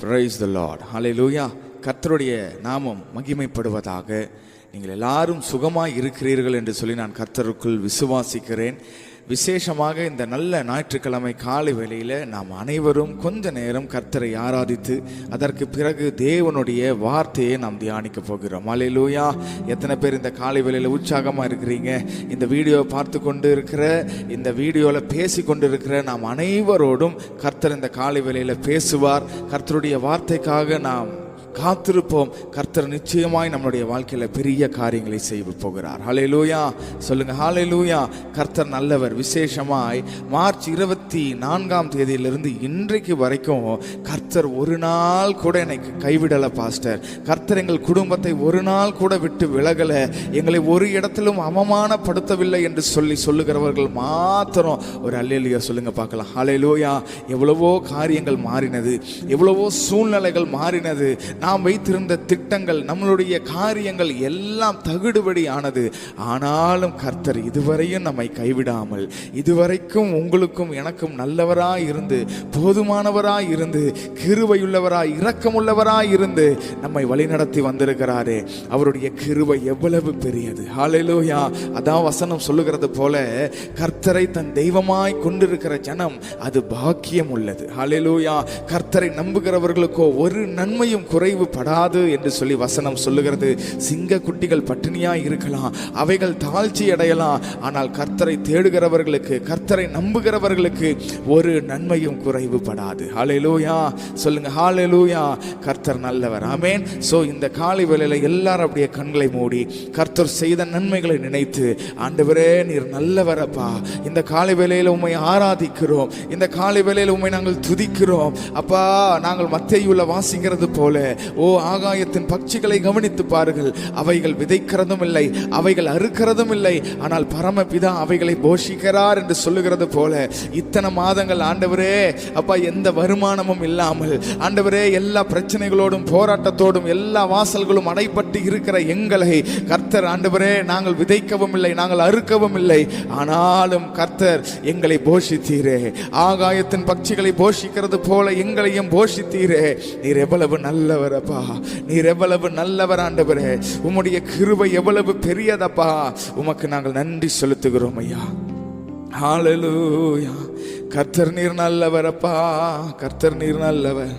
Praise the Lord. Hallelujah. கர்த்தருடைய நாமம் மகிமைப்படுவதாக. நீங்கள் எல்லாரும் சுகமாய் இருக்கிறீர்கள் என்று சொல்லி நான் கர்த்தருக்குள் விசுவாசிக்கிறேன். விசேஷமாக இந்த நல்ல ஞாயிற்றுக்கிழமை காலை வேளையில் நாம் அனைவரும் கொஞ்ச நேரம் கர்த்தரை ஆராதித்து அதற்கு பிறகு தேவனுடைய வார்த்தையை நாம் தியானிக்க போகிறோம். அல்லேலூயா. எத்தனை பேர் இந்த காலை வேளையில் உற்சாகமாக இருக்கிறீங்க? இந்த வீடியோவை பார்த்து கொண்டு இருக்கிற, இந்த வீடியோவில் பேசி கொண்டு இருக்கிற நாம் அனைவரோடும் கர்த்தர் இந்த காலை வேளையில் பேசுவார். கர்த்தருடைய வார்த்தைக்காக நாம் காத்திருப்போம். கர்த்தர் நிச்சயமாய் நம்மளுடைய வாழ்க்கையில பெரிய காரியங்களை செய்ய போகிறார். ஹல்லேலூயா சொல்லுங்க. ஹல்லேலூயா. கர்த்தர் நல்லவர். விசேஷமாய் மார்ச் 24ஆம் தேதியிலிருந்து இன்றைக்கு வரைக்கும் கர்த்தர் ஒரு நாள் கூட என்னை கைவிடல பாஸ்டர். கர்த்தர் எங்கள் குடும்பத்தை ஒரு நாள் கூட விட்டு விலகல, எங்களை ஒரு இடத்திலும் அவமானப்படுத்தவில்லை என்று சொல்லுகிறவர்கள் மாத்திரம் ஒரு அல்லேலூயா சொல்லுங்க பார்க்கலாம். ஹல்லேலூயா. எவ்வளவோ காரியங்கள் மாறினது, எவ்வளவோ சூழ்நிலைகள் மாறினது, நாம் வைத்திருந்த திட்டங்கள், நம்மளுடைய காரியங்கள் எல்லாம் தகுடுபடி ஆனது. ஆனாலும் கர்த்தர் இதுவரையும் நம்மை கைவிடாமல், இதுவரைக்கும் உங்களுக்கும் எனக்கும் நல்லவராய் இருந்து, போதுமானவராய் இருந்து, கிருபையுள்ளவராய், இரக்கமுள்ளவராய் இருந்து நம்மை வழிநடத்தி வந்திருக்கிறாரே. அவருடைய கிருபை எவ்வளவு பெரியது. ஹல்லேலூயா. அதான் வசனம் சொல்லுகிறது போல, கர்த்தரை தன் தெய்வமாய் கொண்டிருக்கிற ஜனம் அது பாக்கியம் உள்ளது. ஹல்லேலூயா. கர்த்தரை நம்புகிறவர்களுக்கோ ஒரு நன்மையும் குறைவுபடாது என்று சொல்லி வசனம் சொல்லுகிறது. சிங்க குட்டிகள் பட்டினியா இருக்கலாம், அவைகள் தாழ்ச்சி அடையலாம், ஆனால் கர்த்தரை தேடுகிறவர்களுக்கு, கர்த்தரை நம்புகிறவர்களுக்கு ஒரு நன்மையும் குறைவுபடாது. ஹல்லேலூயா சொல்லுங்க. ஹல்லேலூயா. கர்த்தர் நல்லவர். ஆமென். சோ இந்த காலை வேளையில எல்லாரும் அப்படியே கண்களை மூடி கர்த்தர் செய்த நன்மைகளை நினைத்து, ஆண்டவரே நீர் நல்லவரப்பா, இந்த காலை வேளையில உம்மை ஆராதிக்கிறோம், இந்த காலை வேளையில உம்மை நாங்கள் துதிக்கிறோம் அப்பா. நாங்கள் மத்தேயுல வாசிக்கிறது போல, ஓ ஆகாயத்தின் பட்சிகளை கவனித்து பாருங்கள், அவைகள் விதைக்கிறதும் இல்லை, அவைகள் அறுக்கிறதும் இல்லை, ஆனால் பரமபிதா அவைகளை போஷிக்கிறார் என்று சொல்லுகிறது போல, இத்தனை மாதங்கள் ஆண்டவரே அப்பா எந்த வருமானமும் இல்லாமல், ஆண்டவரே எல்லா பிரச்சனைகளோடும் போராட்டத்தோடும் எல்லா வாசல்களும் அடைபட்டு இருக்கிற எங்களை கர்த்தர் ஆண்டவரே நாங்கள் விதைக்கவும் இல்லை, நாங்கள் அறுக்கவும் இல்லை, ஆனாலும் கர்த்தர் எங்களை போஷித்தீரே. ஆகாயத்தின் பட்சிகளை போஷிக்கிறது போல எங்களையும் போஷித்தீரே. நீர் எவ்வளவு நல்லவரப்பா, நீர் எவ்வளவு நல்லவர் ஆண்டவரே. உம்முடைய கிருபை எவ்வளவு பெரியதப்பா. உமக்கு நாங்கள் நன்றி செலுத்துகிறோம் ஐயா. ஹல்லேலூயா. கர்த்தர் நீர் நல்லவரப்பா, கர்த்தர் நீர் நல்லவர்.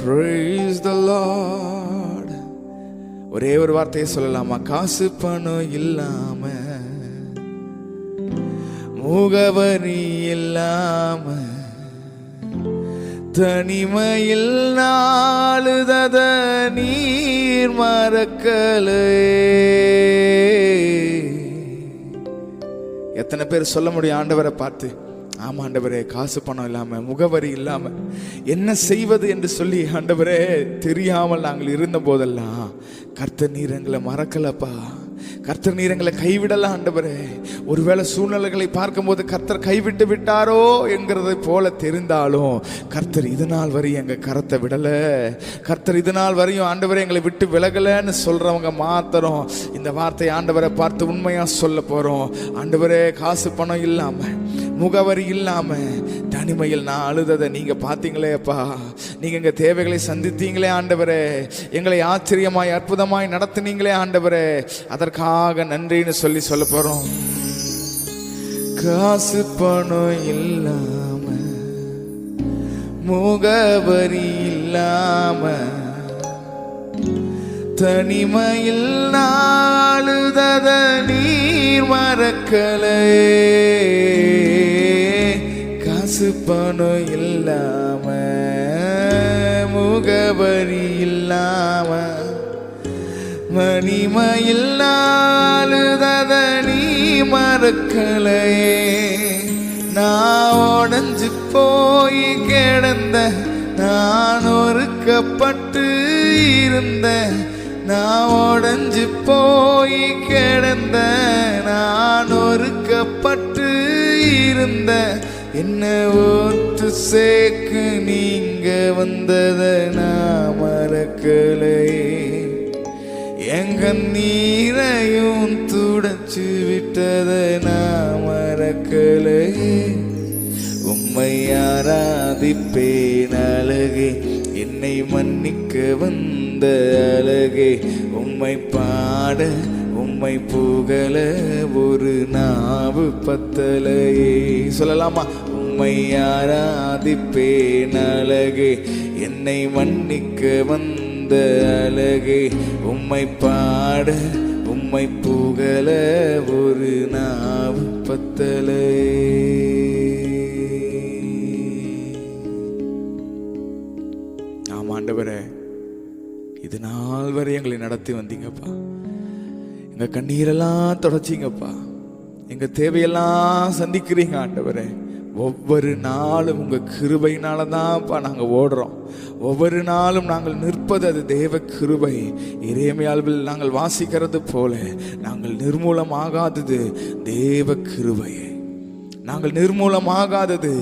Praise the Lord. ஒரே ஒரு வார்த்தையை சொல்லலாமா? காசு பணம் இல்லாம, முகவரி இல்லாம, தனிமையில் நாளுதத நீர் மறக்கலே. எத்தனை பேர் சொல்ல முடியும் ஆண்டவரை பார்த்து, ஆமா ஆண்டவரே காசு பணம் இல்லாம, முகவரி இல்லாம என்ன செய்வது என்று சொல்லி ஆண்டவரே தெரியாமல் நாங்கள் இருந்த போதெல்லாம் கர்த்தர் நீர் எங்களை மறக்கலப்பா, கர்த்தர் நீர் எங்களை கைவிடல ஆண்டவரே. ஒருவேளை சூழ்நிலைகளை பார்க்கும்போது கர்த்தர் கைவிட்டு விட்டாரோ என்கிறதை போல தெரிந்தாலும் கர்த்தர் இது நாள் வரையும் எங்க கரத்தை விடல, கர்த்தர் இது நாள் வரையும் ஆண்டவரே எங்களை விட்டு விலகலன்னு சொல்றவங்க மாத்திரம் இந்த வார்த்தை ஆண்டவரை பார்த்து உண்மையா சொல்ல போறோம். ஆண்டவரே காசு பணம் இல்லாம, முகவரி இல்லாம, தனிமையில் நான் அழுததை நீங்க பாத்தீங்களே அப்பா, நீங்க எங்க தேவைகளை சந்தித்தீங்களே ஆண்டவரே, எங்களை ஆச்சரியமாய் அற்புதமாய் நடத்தினீங்களே ஆண்டவரே, அதற்காக நன்றின்னு சொல்லி சொல்ல போறோம். காசு பணம் இல்லாம, முகவரி இல்லாம, தனிமையில் நாளுதத நீர் மறக்கலே. காசு பணம் இல்லாம, முகவரி இல்லாம, மணிமையில் நாளுதத நீ மறக்கலே. நான் உடைஞ்சு போய் கிடந்த, நான் ஒருக்கப்பட்டு இருந்த, நான் உடைஞ்சு போய் கிடந்த, நான் ஒருக்கப்பட்டு இருந்த, என்ன ஒத்து சேர்க்கு நீங்க வந்தத நான் மறக்கலே. எங்க நீரையும் துடைச்சு விட்டத நான் மறக்கலே. உம்மை ஆராதிப்பேன் அழகே என்னை மன்னிக்க வந்த அழகே, உம்மை பாட உம்மை புகழ ஒரு நாவு பத்தலையே. சொல்லலாமா? உம்மை ஆராதிப்பேன் அழகே, என்னை மன்னிக்க வந்த அழகே, உம்மை பாட உம்மை புகழ ஒரு நாவு பத்தலையே. ஆமா ஆண்டவரே, இது நாள் வரை எங்களை நடத்தி வந்தீங்கப்பா. எங்க கண்ணீரெல்லாம் தொடச்சிங்கப்பா. எங்க தேவையெல்லாம் சந்திக்கிறீங்க ஆண்டவரே. ஒவ்வொரு நாளும் உங்க கிருபையினால தான்ப்பா நாங்க ஓடுறோம். ஒவ்வொரு நாளும் நாங்கள் நிற்பது அது தேவ கிருபை. எரேமியாவில் நாங்கள் வாசிக்கிறது போல நாங்கள் நிர்மூலமாகாதது தேவ கிருபை. நாங்கள் நிர்மூலமாகாதது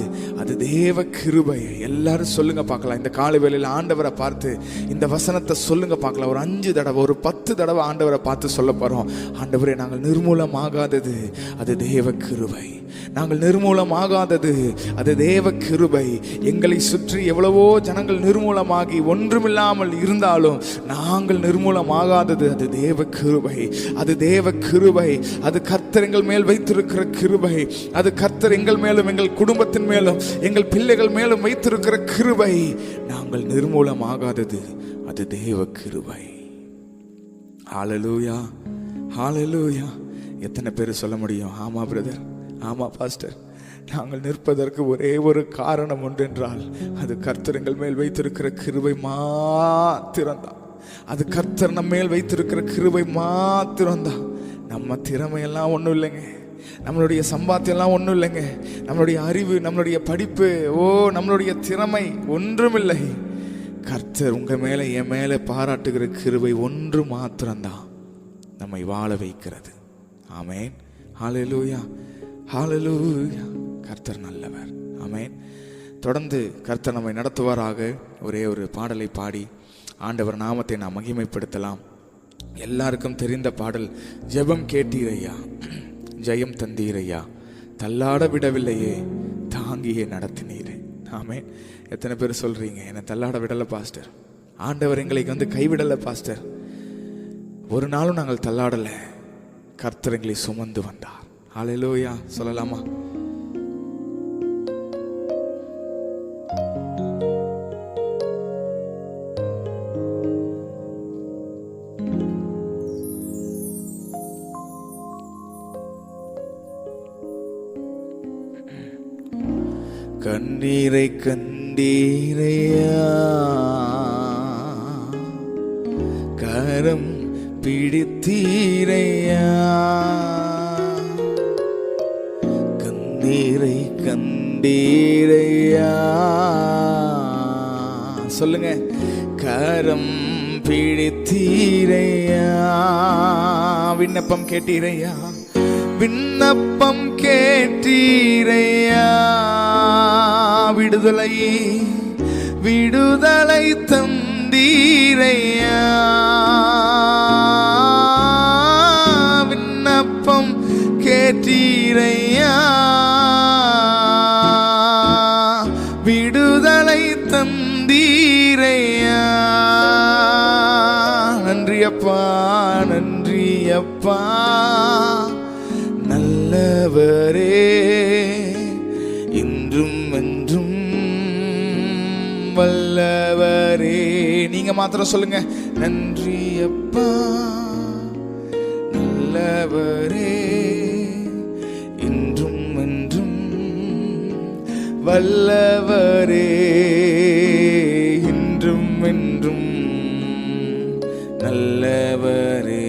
அது தேவ கிருபை. எல்லாரும் சொல்லுங்க பார்க்கலாம். இந்த காலை வேளையில் ஆண்டவரை பார்த்து இந்த வசனத்தை சொல்லுங்க பார்க்கலாம். ஒரு 5 தடவை, ஒரு 10 தடவை ஆண்டவரை பார்த்து சொல்ல போறோம். ஆண்டவரே, நாங்கள் நிர்மூலமாகாதது அது தேவ கிருபை. நாங்கள் நிர்மூலமாகாதது அது தேவ கிருபை. எங்களை சுற்றி எவ்வளவோ ஜனங்கள் நிர்மூலமாகி ஒன்றுமில்லாமல் இருந்தாலும் நாங்கள் நிர்மூலமாகாதது அது தேவ கிருபை. அது தேவ கிருபை. அது கர்த்தர் எங்கள் மேல் வைத்திருக்கிற கிருபை. அது கர்த்தர் எங்கள் மேலும் எங்கள் குடும்பத்தின் மேலும் எங்கள் பிள்ளைகள் மேலும் வைத்திருக்கிற கிருபை. நாங்கள் நிர்மூலமாகாதது அது தேவ கிருபை. ஹல்லேலூயா, ஹல்லேலூயா. எத்தனை பேர் சொல்ல முடியும்? ஆமா பிரதர், ஆமா பாஸ்டர், நாங்கள் நிற்பதற்கு ஒரே ஒரு காரணம் ஒன்றென்றால் அது கர்த்தர் எங்கள் மேல் வைத்திருக்கிற கிருபை மாத்திரம்தான். அது கர்த்தர் நம்ம மேல் வைத்திருக்கிற கிருபை மாத்திரம்தான். நம்ம திறமையெல்லாம் ஒன்றும் இல்லைங்க, நம்மளுடைய சம்பாத்தியெல்லாம் ஒன்றும் இல்லைங்க, நம்மளுடைய அறிவு, நம்மளுடைய படிப்பு, நம்மளுடைய திறமை ஒன்றுமில்லை. கர்த்தர் உங்க மேல என் மேல பாராட்டுகிற கிருபை ஒன்று மாத்திரம்தான் நம்மை வாழ வைக்கிறது. ஆமேன், ஹல்லேலூயா, ஹல்லேலூயா. கர்த்தர் நல்லவர். ஆமேன். தொடர்ந்து கர்த்தர் நம்மை நடத்துவாராக. ஒரே ஒரு பாடலை பாடி ஆண்டவர் நாமத்தை நாம் மகிமைப்படுத்தலாம். எல்லாருக்கும் தெரிந்த பாடல், ஜெபம் கேட்டீரையா, ஜெயம் தந்தீரையா, தள்ளாட விடவில்லையே, தாங்கியே நடத்தினீரே. ஆமேன். எத்தனை பேர் சொல்றீங்க, என்னை தள்ளாட விடலை பாஸ்டர், ஆண்டவர் எங்களை கைவிடலை பாஸ்டர். ஒரு நாளும் நாங்கள் தள்ளாடலை, கர்த்தர் எங்களை சுமந்து வந்தார். ஹல்லேலூயா. சொல்லலாமா? கண்ணீரை கண்டீரையா, கரம் பிடித்தீரையா, கண்ணீரை கண்டீரையா. சொல்லுங்க, கரம் பிடித்தீரையா, விண்ணப்பம் கேட்டீரையா, விண்ணப்பம் கேட்டீரையா, விடுதலை விடுதலை தந்தீரையா, விண்ணப்பம் கேட்டீரையா, விடுதலை தந்தீரையா. நன்றி அப்பா, நன்றி அப்பா, நல்லவரே, இன்றும் என்றும் வல்லவரே. நீங்க மாத்திரம் சொல்லுங்க, நன்றி அப்பா, நல்லவரே, இன்றும் என்றும் வல்லவரே, இன்றும் என்றும் நல்லவரே.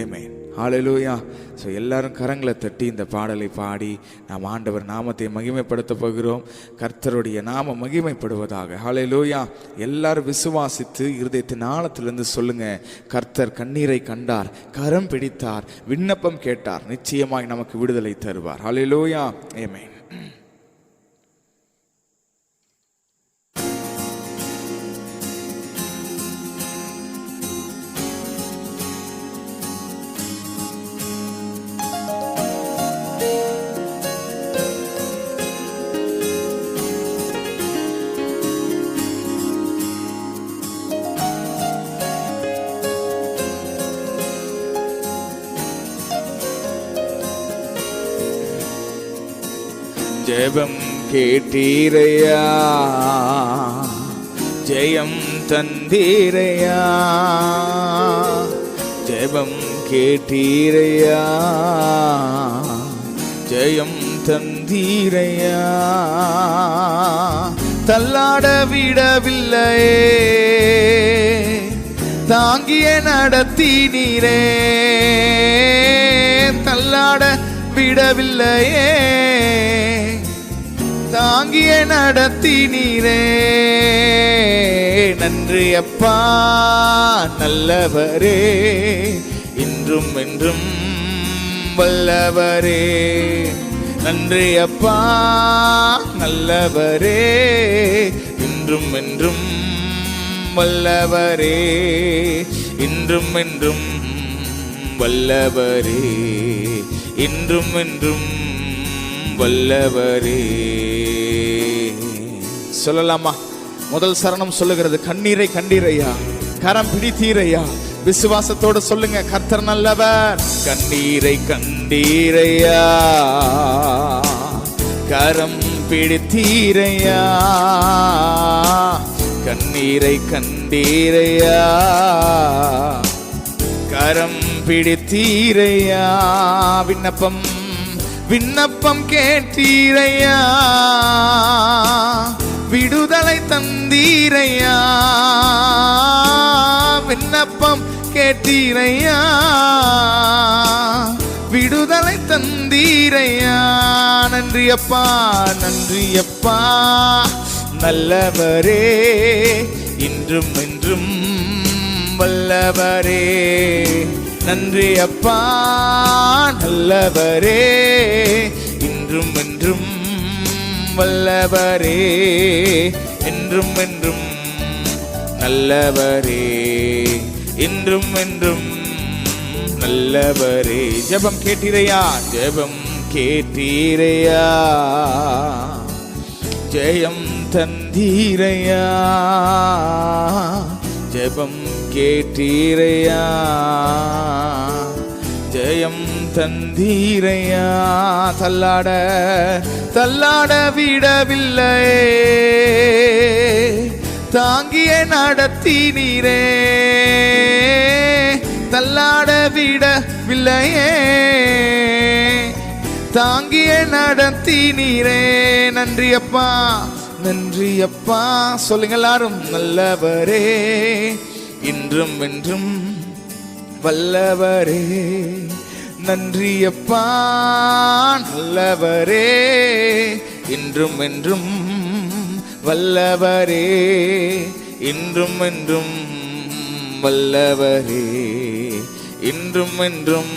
ஆமென், ஹல்லேலூயா. ஸோ எல்லாரும் கரங்களை தட்டி இந்த பாடலை பாடி நாம் ஆண்டவர் நாமத்தை மகிமைப்படுத்த போகிறோம். கர்த்தருடைய நாமம் மகிமைப்படுவதாக. ஹல்லேலூயா. எல்லாரும் விசுவாசித்து இருதயத்தின் ஆழத்திலிருந்து சொல்லுங்க, கர்த்தர் கண்ணீரை கண்டார், கரம் பிடித்தார், விண்ணப்பம் கேட்டார், நிச்சயமாய் நமக்கு விடுதலை தருவார். ஹல்லேலூயா. ஆமென். ஜெபம் கேட்டீரையா, ஜெயம் தந்தீரையா. ஜெபம் கேட்டீரையா, ஜெயம் தந்தீரையா. தள்ளாட விடவில்லையே, தாங்கிய நடத்தினீரே. தள்ளாட விடவில்லையே, தாங்கிய நடத்தினீரே. நன்றி அப்பா நல்லவரே, இன்றும் என்றும் வல்லவரே. நன்றி அப்பா நல்லவரே, இன்றும் என்றும் வல்லவரே. இன்றும் என்றும் வல்லவரே, இன்றும் என்றும் வல்லவரே. சொல்லலாமா? முதல் சரணம் சொல்லுகிறது, கண்ணீரை கண்டீரையா, கரம் பிடித்தீரையா. விசுவாசத்தோடு சொல்லுங்க, கர்த்தர் நல்லவர். கண்ணீரை கண்டீரையா, கரம் பிடித்தீரையா. கண்ணீரை கண்டீரையா, கரம் பிடித்தீரையா. விண்ணப்பம் விண்ணப்பம் கேட்டீரையா, விடுதலை தந்தீரையா. விண்ணப்பம் கேட்டீரையா, விடுதலை தந்தீரையா. நன்றி அப்பா, நன்றி அப்பா நல்லவரே, இன்றும் என்றும் வல்லவரே. நன்றி அப்பா நல்லவரே, இன்றும் என்றும் வல்லவரே. என்றும் என்றும் நல்லவரே, இன்றும் என்றும் நல்லவரே. ஜெபம் கேட்டீரையா, ஜெபம் கேட்டீரையா, ஜெயம் தந்தீரையா. ஜெபம் கேட்டீரையா, ஜெயம் தந்தீரையா. தள்ளாட தள்ளாட விடவில்லையே, தாங்கிய நடத்தினீரே. தள்ளாட விடவில்லையே, தாங்கிய நடத்தினீரே. நன்றி அப்பா, நன்றி அப்பா. சொல்லுங்க எல்லாரும், நல்லவரே, இன்றும் என்றும் வல்லவரே. நன்றி அப்பா நல்லவரே, இன்றும் என்றும் வல்லவரே. இன்றும் என்றும் வல்லவரே, இன்றும் என்றும்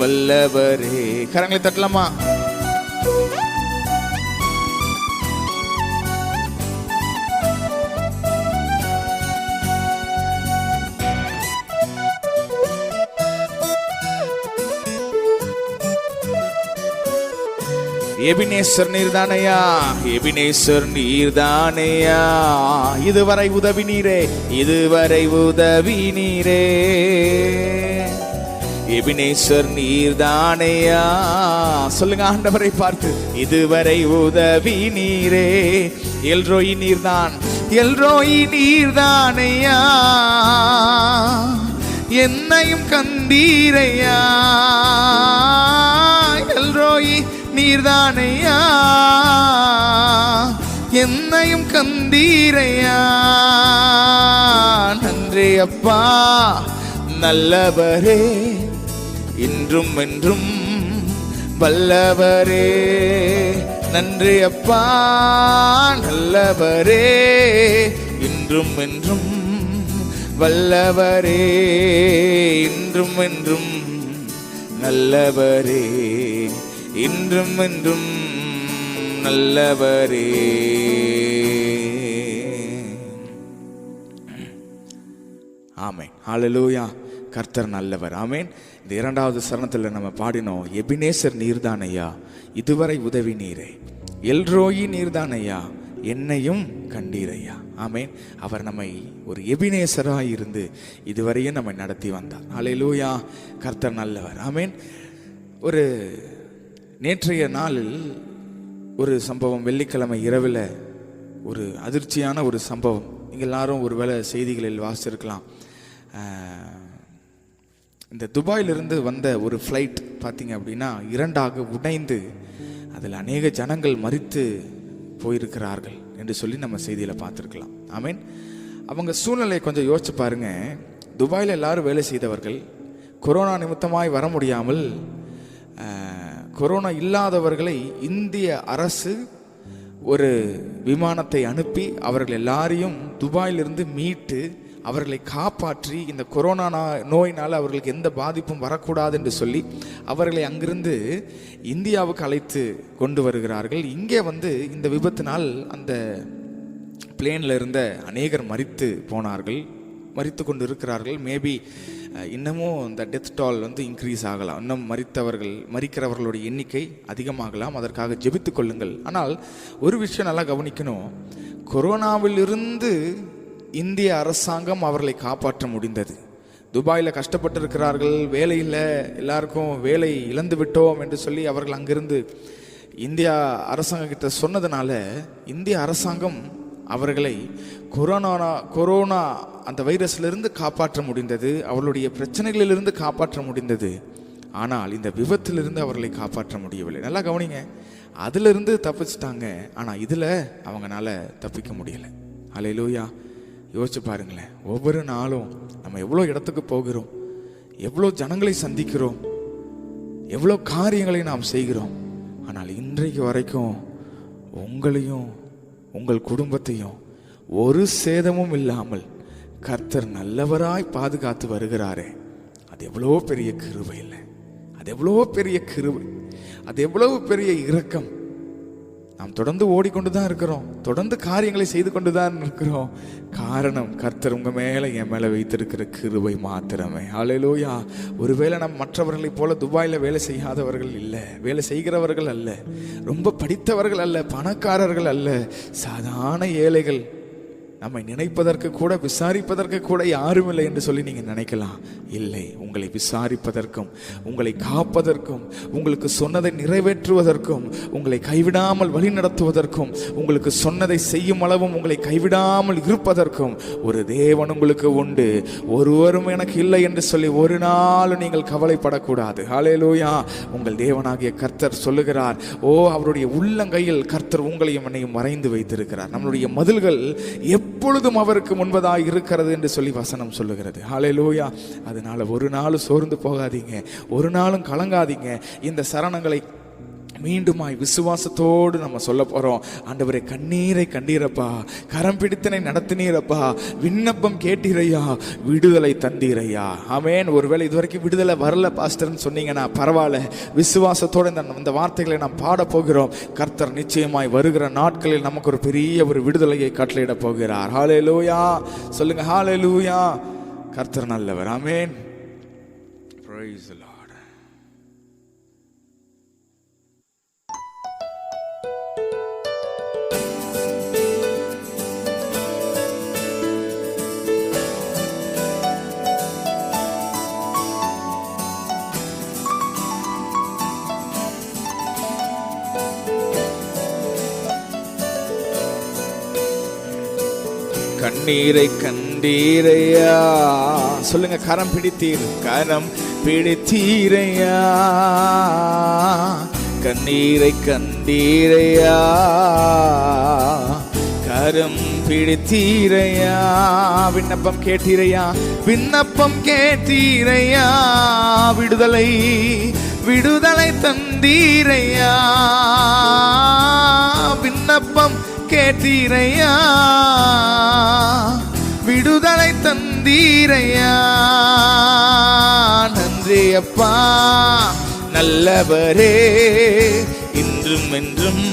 வல்லவரே. கரங்களை தட்டலாமா? எபினேசர் நீர்தானையா, எபினேசர் நீர்தானையா. இதுவரை உதவி நீரே, இதுவரை உதவி நீரே. எபினேசர் நீர்தானையா. சொல்லுங்க ஆண்டவரை பார்த்து, இதுவரை உதவி நீரே. எல்ரோயி நீர்தான், எல்ரோயி நீர்தானையா. என்னையும் கண்டீரையா, எல்ரோயி நீர்தானையா. என்னையும் கண்டீரையா. நன்றி அப்பா நல்லவரே, இன்றும் என்றும் வல்லவரே. நன்றி அப்பா நல்லவரே, இன்றும் என்றும் வல்லவரே. இன்றும் என்றும் நல்லவரே, இன்றும் என்றும் நல்லவரே. ஆமென், ஹல்லேலூயா. கர்த்தர் நல்லவர். ஆமென். இந்த இரண்டாவது சரணத்தில் நம்ம பாடினோம், எபினேசர் நீர்தானையா, இதுவரை உதவி நீரே. எல்ரோயி நீர்தானையா, என்னையும் கண்டீரையா. ஆமென். அவர் நம்மை ஒரு எபினேசராய் இருந்து இதுவரையும் நம்மை நடத்தி வந்தார். ஹல்லேலூயா. கர்த்தர் நல்லவர். ஆமென். ஒரு நேற்றைய நாளில் ஒரு சம்பவம், வெள்ளிக்கிழமை இரவில் ஒரு அதிர்ச்சியான ஒரு சம்பவம். நீங்கள் எல்லாரும் ஒரு வேளை செய்திகளில் வாசிச்சிருக்கலாம். இந்த துபாயிலிருந்து வந்த ஒரு ஃப்ளைட் பார்த்தீங்க அப்படின்னா 2ஆக உடைந்து அதில் அநேக ஜனங்கள் மரித்து போயிருக்கிறார்கள் என்று சொல்லி நம்ம செய்தியில் பார்த்துருக்கலாம். ஆமீன். அவங்க சூழ்நிலையை கொஞ்சம் யோசிச்சு பாருங்க. துபாயில் எல்லாரும் வேலை செய்தவர்கள் கொரோனா நிமித்தமாய் வர முடியாமல் கொரோனா இல்லாதவர்களை இந்திய அரசு ஒரு விமானத்தை அனுப்பி அவர்கள் எல்லாரையும் துபாயிலிருந்து மீட்டு அவர்களை காப்பாற்றி இந்த கொரோனா நோயினால் அவர்களுக்கு எந்த பாதிப்பும் வரக்கூடாது என்று சொல்லி அவர்களை அங்கிருந்து இந்தியாவுக்கு அழைத்து கொண்டு வருகிறார்கள். இங்கே இந்த விபத்தினால் அந்த பிளேனில் இருந்த அநேகர் மரித்து போனார்கள், மரித்து கொண்டு இருக்கிறார்கள். மேபி இன்னமும் இந்த டெத் டால் இன்க்ரீஸ் ஆகலாம், இன்னும் மரிக்கிறவர்களுடைய எண்ணிக்கை அதிகமாகலாம். அதற்காக ஜெபித்து கொள்ளுங்கள். ஆனால் ஒரு விஷயம் நல்லா கவனிக்கணும். கொரோனாவிலிருந்து இந்திய அரசாங்கம் அவர்களை காப்பாற்ற முடிந்தது. துபாயில் கஷ்டப்பட்டிருக்கிறார்கள், வேலையில் எல்லாருக்கும் வேலை இழந்து விட்டோம் என்று சொல்லி அவர்கள் அங்கிருந்து இந்தியா அரசாங்கக்கிட்ட சொன்னதுனால இந்திய அரசாங்கம் அவர்களை கொரோனா அந்த வைரஸிலிருந்து காப்பாற்ற முடிந்தது, அவர்களுடைய பிரச்சனைகளிலிருந்து காப்பாற்ற முடிந்தது. ஆனால் இந்த விபத்திலிருந்து அவர்களை காப்பாற்ற முடியவில்லை. நல்லா கவனிங்க. அதிலிருந்து தப்பிச்சிட்டாங்க, ஆனால் இதில் அவங்களால தப்பிக்க முடியலை. அல்லேலூயா. யோசிச்சு பாருங்களேன். ஒவ்வொரு நாளும் நம்ம எவ்வளோ இடத்துக்கு போகிறோம், எவ்வளோ ஜனங்களை சந்திக்கிறோம், எவ்வளோ காரியங்களை நாம் செய்கிறோம். ஆனால் இன்றைக்கு வரைக்கும் உங்களையும் உங்கள் குடும்பத்தையும் ஒரு சேதமும் இல்லாமல் கர்த்தர் நல்லவராய் பாதுகாத்து வருகிறாரே, அது எவ்வளோ பெரிய கிருபை இல்லை? அது எவ்வளோ பெரிய கிருபை, அது எவ்வளவு பெரிய இரக்கம். நாம் தொடர்ந்து ஓடிக்கொண்டு தான் இருக்கிறோம், தொடர்ந்து காரியங்களை செய்து கொண்டு தான் இருக்கிறோம். காரணம் கர்த்தர் உங்கள் மேலே என் மேலே வைத்திருக்கிற கிருபை மாத்திரமே. ஹல்லேலூயா. ஒருவேளை நம் மற்றவர்களைப் போல துபாயில் வேலை செய்யாதவர்கள் இல்லை, வேலை செய்கிறவர்கள் அல்ல, ரொம்ப படித்தவர்கள் அல்ல, பணக்காரர்கள் அல்ல, சாதாரண ஏழைகள். நம்மை நினைப்பதற்கு கூட விசாரிப்பதற்கு கூட யாரும் இல்லை என்று சொல்லி நீங்கள் நினைக்கலாம். இல்லை, உங்களை விசாரிப்பதற்கும் உங்களை காப்பதற்கும் உங்களுக்கு சொன்னதை நிறைவேற்றுவதற்கும் உங்களை கைவிடாமல் வழி நடத்துவதற்கும் உங்களுக்கு சொன்னதை செய்யும் அளவும் உங்களை கைவிடாமல் இருப்பதற்கும் ஒரு தேவன் உங்களுக்கு உண்டு. ஒருவரும் எனக்கு இல்லை என்று சொல்லி ஒரு நாள் நீங்கள் கவலைப்படக்கூடாது. ஹல்லேலூயா. உங்கள் தேவனாகிய கர்த்தர் சொல்லுகிறார், அவருடைய உள்ளங்கையில் கர்த்தர் உங்களையும் என்னையும் மறைந்து வைத்திருக்கிறார். நம்மளுடைய மதில்கள் எப்பொழுதும் அவருக்கு முன்பதாக இருக்கிறது என்று சொல்லி வசனம் சொல்லுகிறது. ஹல்லேலூயா. அதனால ஒரு நாளும் சோர்ந்து போகாதீங்க, ஒரு நாளும் கலங்காதீங்க. இந்த சரணங்களை மீண்டுமாய் விசுவாசத்தோடு நம்ம சொல்ல போறோம். ஆண்டவரே, கண்ணீரை கண்டீரப்பா, கரம் பிடித்தனை நடத்தினீரப்பா, விண்ணப்பம் கேட்டீரையா, விடுதலை தந்தீரையா. ஆமென். ஒருவேளை இதுவரைக்கும் விடுதலை வரல பாஸ்டர்னு சொன்னீங்கன்னா பரவாயில்ல, விசுவாசத்தோடு இந்த வார்த்தைகளை நாம் பாட போகிறோம். கர்த்தர் நிச்சயமாய் வருகிற நாட்களில் நமக்கு ஒரு பெரிய ஒரு விடுதலையை கட்டளையிட போகிறார். ஹல்லேலூயா. சொல்லுங்க, ஹல்லேலூயா. கர்த்தர் நல்லவர். ஆமென். Praise the Lord. கண்ணீரை கண்டீரையா. சொல்லுங்க, கரம் பிடித்தீர், கரம் பிடித்தீரையா. கண்ணீரை கண்டீரையா, கரம் பிடித்தீரையா. விண்ணப்பம் கேட்டீரையா, விண்ணப்பம் கேட்டீரையா. விடுதலை விடுதலை தந்தீரையா. விண்ணப்பம் கேட்டீரையா, விடுதலை தந்தீரையா. நன்றி அப்பா, நல்லவரே, இன்றும் என்றும்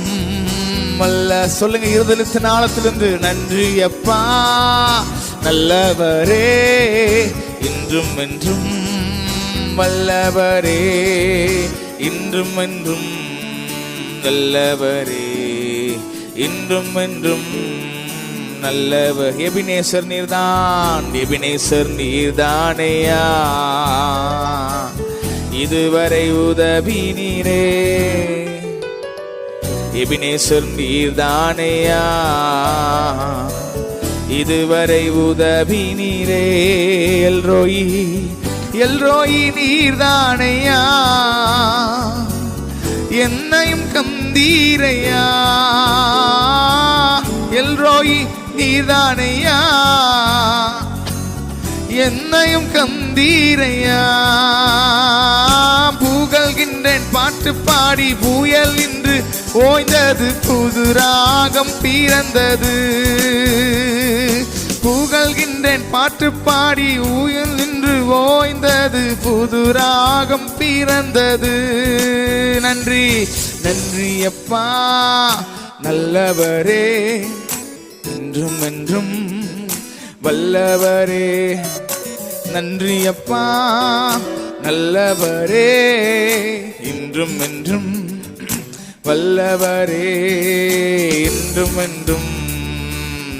அல்ல. சொல்லுங்க, இருதயத்தின் ஆழத்திலிருந்து, நன்றி அப்பா, நல்லவரே, இன்றும் என்றும் வல்லவரே, இன்றும் என்றும் நல்லவரே, இன்றும் என்றும் நல்லவர். எபினேசர் நீர்தான், எபினேசர் நீர்தானையா, இதுவரை உதவி நீரே. எபினேசர் நீர்தானையா, இதுவரை உதவி நீரே. எல்ரோயி எல்ரோயி நீர்தானையா, என்னையும் கந்தீரையா. எல்ரோயி நீர்தானையா, என்னையும் கந்தீரையா. புகழ்கின்றேன் பாட்டு பாடி, புயல் இன்று ஓய்ந்தது, புது ராகம் பிறந்தது. புகழ்கின்றேன் பாட்டு பாடி, புயல் இன்று ஓய்ந்தது, புது ராகம் பிறந்தது. நன்றி நன்றி அப்பா நல்லவரே, என்றும் என்றும் வல்லவரே. நன்றி அப்பா நல்லவரே, இன்றும் என்றும் வல்லவரே. இன்றும் என்றும்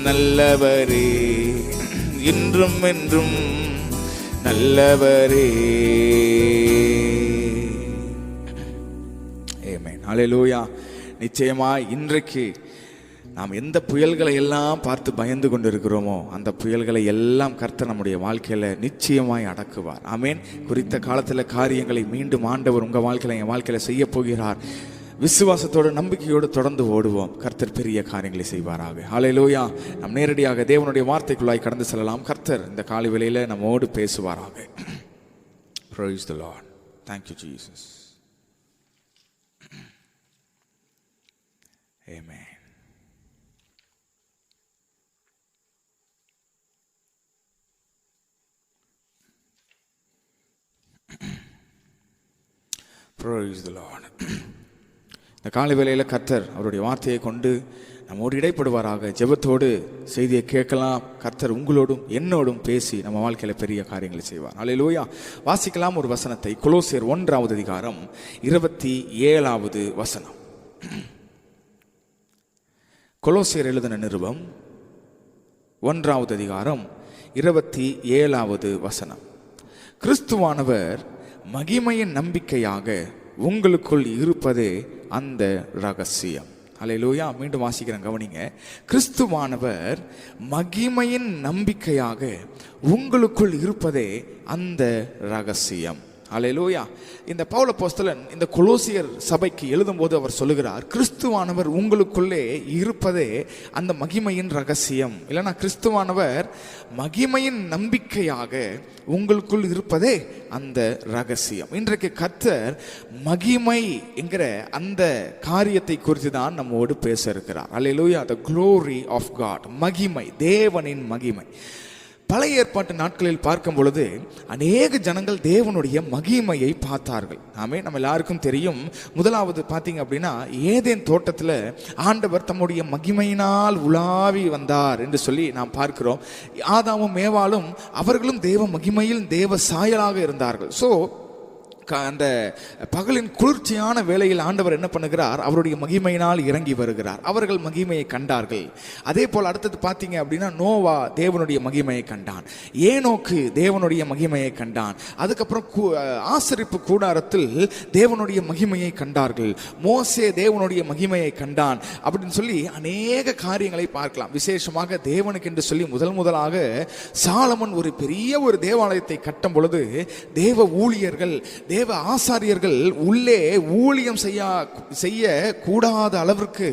நல்லவரே, இன்றும் என்றும் நல்லவரே. ஆமென். ஹல்லேலூயா. நிச்சயமாய் இன்றைக்கு நாம் எந்த புயல்களை எல்லாம் பார்த்து பயந்து கொண்டு இருக்கிறோமோ அந்த புயல்களை எல்லாம் கர்த்தர் நம்முடைய வாழ்க்கையில் நிச்சயமாய் அடக்குவார். ஆமென். குறித்த காலத்தில் காரியங்களை மீண்டும் ஆண்டவர் உங்கள் வாழ்க்கையில் என் வாழ்க்கையில் செய்ய போகிறார். விசுவாசத்தோடு நம்பிக்கையோடு தொடர்ந்து ஓடுவோம். கர்த்தர் பெரிய காரியங்களை செய்வாராக. ஹல்லேலூயா. நாம் நேரடியாக தேவனுடைய வார்த்தைக்குள்ளாய் கடந்து செல்லலாம். கர்த்தர் இந்த காலை வேளையில் நம்மோடு பேசுவாராக. Praise the Lord. Thank you Jesus. Amen. Praise the Lord. இந்த காலை வேளையில் கர்த்தர் அவருடைய வார்த்தையை கொண்டு நம்மோடு இடைப்படுவாராக. ஜெபத்தோடு செய்தியை கேட்கலாம். கர்த்தர் உங்களோடும் என்னோடும் பேசி நம்ம வாழ்க்கையில் பெரிய காரியங்களை செய்வார். ஹல்லேலூயா. வாசிக்கலாம் ஒரு வசனத்தை. கொலோசியர் 1வது அதிகாரம் 27வது வசனம். கொலோசியர் எழுதின நிருபம் 1வது அதிகாரம் 27வது வசனம். கிறிஸ்துவானவர் மகிமையின் நம்பிக்கையாக உங்களுக்குள் இருப்பதே அந்த ரகசியம். ஹல்லேலூயா. மீண்டும் வாசிக்கிறேன், கவனிங்க. கிறிஸ்துவானவர் மகிமையின் நம்பிக்கையாக உங்களுக்குள் இருப்பதே அந்த ரகசியம். ஹல்லேலூயா. இந்த பவுல் அப்போஸ்தலன் இந்த கொலோசியர் சபைக்கு எழுதும்போது அவர் சொல்லுகிறார், கிறிஸ்துவானவர் உங்களுக்குள்ளே இருப்பதே அந்த மகிமையின் ரகசியம். இல்லைன்னா கிறிஸ்துவானவர் மகிமையின் நம்பிக்கையாக உங்களுக்குள் இருப்பதே அந்த ரகசியம். இன்றைக்கு கர்த்தர் மகிமை என்கிற அந்த காரியத்தை குறித்து தான் நம்மோடு பேச இருக்கிறார். ஹல்லேலூயா. the glory of God. மகிமை, தேவனின் மகிமை. பழைய ஏற்பாட்டு நாட்களில் பார்க்கும் பொழுது அநேக ஜனங்கள் தேவனுடைய மகிமையை பார்த்தார்கள். ஆமென். நம்ம எல்லாருக்கும் தெரியும். முதலாவது பார்த்தீங்க அப்படின்னா, ஏதேன் தோட்டத்தில் ஆண்டவர் தம்முடைய மகிமையினால் உலாவி வந்தார் என்று சொல்லி நாம் பார்க்கிறோம். ஆதாமும் மேவாலும் அவர்களும் தேவ மகிமையில் தேவ சாயலாக இருந்தார்கள். ஸோ அந்த பகலின் குளிர்ச்சியான வேளையில் ஆண்டவர் என்ன பண்ணுகிறார்? அவருடைய மகிமையினால் இறங்கி வருகிறார். அவர்கள் மகிமையை கண்டார்கள். அதே போல் அடுத்தது பார்த்தீங்க அப்படின்னா, நோவா தேவனுடைய மகிமையை கண்டான். ஏனோக்கு தேவனுடைய மகிமையை கண்டான். அதுக்கப்புறம் ஆசரிப்பு கூடாரத்தில் தேவனுடைய மகிமையை கண்டார்கள். மோசே தேவனுடைய மகிமையை கண்டான். அப்படின்னு சொல்லி அநேக காரியங்களை பார்க்கலாம். விசேஷமாக தேவனுக்கு என்று சொல்லி முதலாக சாலமன் ஒரு பெரிய ஒரு தேவாலயத்தை கட்டும் பொழுது தேவ ஊழியர்கள், தேவ ஆசாரியர்கள் உள்ளே ஊழியம் செய்ய கூடாத அளவிற்கு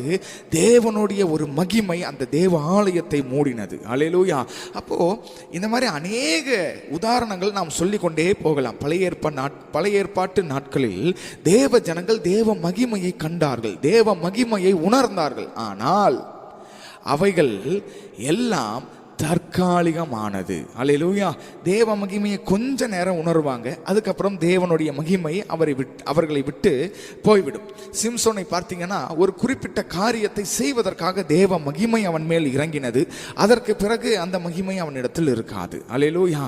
தேவனுடைய ஒரு மகிமை அந்த தேவ ஆலயத்தை மூடினது. ஹல்லேலூயா. அப்போ இந்த மாதிரி அநேக உதாரணங்கள் நாம் சொல்லிக்கொண்டே போகலாம். பழைய ஏற்பாட்டு நாட்களில் தேவ ஜனங்கள் தேவ மகிமையை கண்டார்கள், தேவ மகிமையை உணர்ந்தார்கள். ஆனால் அவைகள் எல்லாம் தற்காலிகமானது. ஹல்லேலூயா. தேவ மகிமையை கொஞ்ச நேரம் உணர்வாங்க. அதுக்கப்புறம் தேவனுடைய மகிமை அவர்களை விட்டு போய்விடும். சிம்சோனை பார்த்தீங்கன்னா, ஒரு குறிப்பிட்ட காரியத்தை செய்வதற்காக தேவ மகிமை அவன் மேல் இறங்கினது. அதற்கு பிறகு அந்த மகிமை அவனிடத்தில் இருக்காது. ஹல்லேலூயா.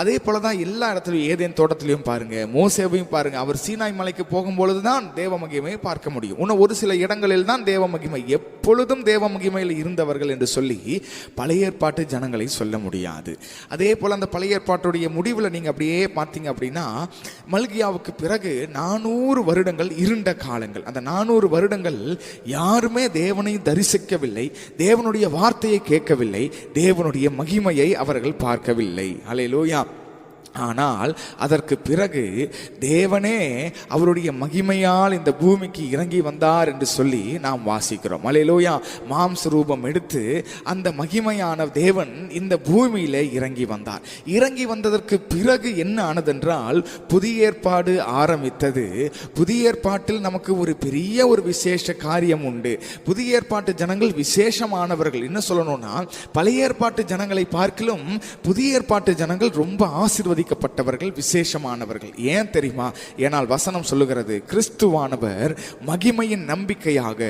அதே போல தான் எல்லா இடத்துலையும், ஏதேன் தோட்டத்திலையும் பாருங்க, மோசேவையும் பாருங்க. அவர் சீனாய் மலைக்கு போகும்பொழுது தான் தேவ மகிமையை பார்க்க முடியும். இன்னும் ஒரு சில இடங்களில் தான் தேவ மகிமை, எப்பொழுதும் தேவ மகிமையில் இருந்தவர்கள் என்று சொல்லி பழைய ஏற்பாட்டு ஜனங்களை சொல்ல முடியாது. அதே போல் அந்த பழைய ஏற்பாட்டுடைய முடிவில் நீங்கள் அப்படியே பார்த்தீங்க அப்படின்னா, மல்கியாவுக்கு பிறகு 400 வருடங்கள் இருண்ட காலங்கள். அந்த 400 வருடங்கள் யாருமே தேவனை தரிசிக்கவில்லை, தேவனுடைய வார்த்தையை கேட்கவில்லை, தேவனுடைய மகிமையை அவர்கள் பார்க்கவில்லை. அல்லேலூயா. ஆனால் அதற்கு பிறகு தேவனே அவருடைய மகிமையால் இந்த பூமிக்கு இறங்கி வந்தார் என்று சொல்லி நாம் வாசிக்கிறோம். அல்லேலூயா. மாம்ச ரூபம் எடுத்து அந்த மகிமையான தேவன் இந்த பூமியிலே இறங்கி வந்தார். இறங்கி வந்ததற்கு பிறகு என்ன ஆனதென்றால், புதிய ஏற்பாடு ஆரம்பித்தது. புதிய ஏற்பாட்டில் நமக்கு ஒரு பெரிய ஒரு விசேஷ காரியம் உண்டு. புதிய ஏற்பாட்டு ஜனங்கள் விசேஷமானவர்கள். என்ன சொல்லணும்னா, பழைய ஏற்பாட்டு ஜனங்களை பார்க்கிலும் புதிய ஏற்பாட்டு ஜனங்கள் ரொம்ப ஆசீர்வதிக்கப்பட்டவர்கள், விசேஷமானவர்கள். ஏன் தெரியுமா? ஏனால் வசனம் சொல்லுகிறது, கிறிஸ்துவானவர் மகிமையின் நம்பிக்கையாக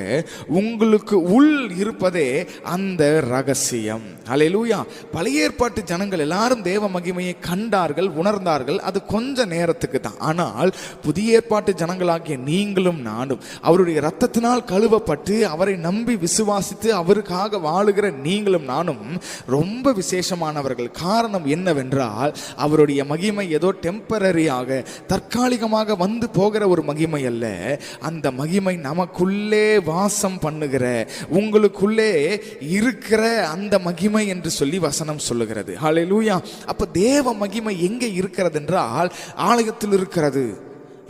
உங்களுக்கு உள் இருப்பதே அந்த ரகசியம். அல்லேலூயா. பழைய ஏற்பாட்டு ஜனங்கள் எல்லாரும் தேவ மகிமையை கண்டார்கள், உணர்ந்தார்கள். அது கொஞ்ச நேரத்துக்கு தான். ஆனால் புதிய ஏற்பாட்டு ஜனங்களாகிய நீங்களும் நானும் அவருடைய இரத்தத்தினால் கழுவப்பட்டு அவரை நம்பி விசுவாசித்து அவருக்காக வாழுகிற நீங்களும் நானும் ரொம்ப விசேஷமானவர்கள். காரணம் என்னவென்றால், அவருடைய மகிமை ஏதோ டெம்பரரியாக தற்காலிகமாக வந்து போகிற ஒரு மகிமை அல்ல. அந்த மகிமை நமக்குள்ளே வாசம் பண்ணுகிற, உங்களுக்குள்ளே இருக்கிற அந்த மகிமை என்று சொல்லி வசனம் சொல்லுகிறது. ஹல்லேலூயா. அப்ப தேவ மகிமை எங்கே இருக்கிறது என்றால், ஆலயத்தில் இருக்கிறது,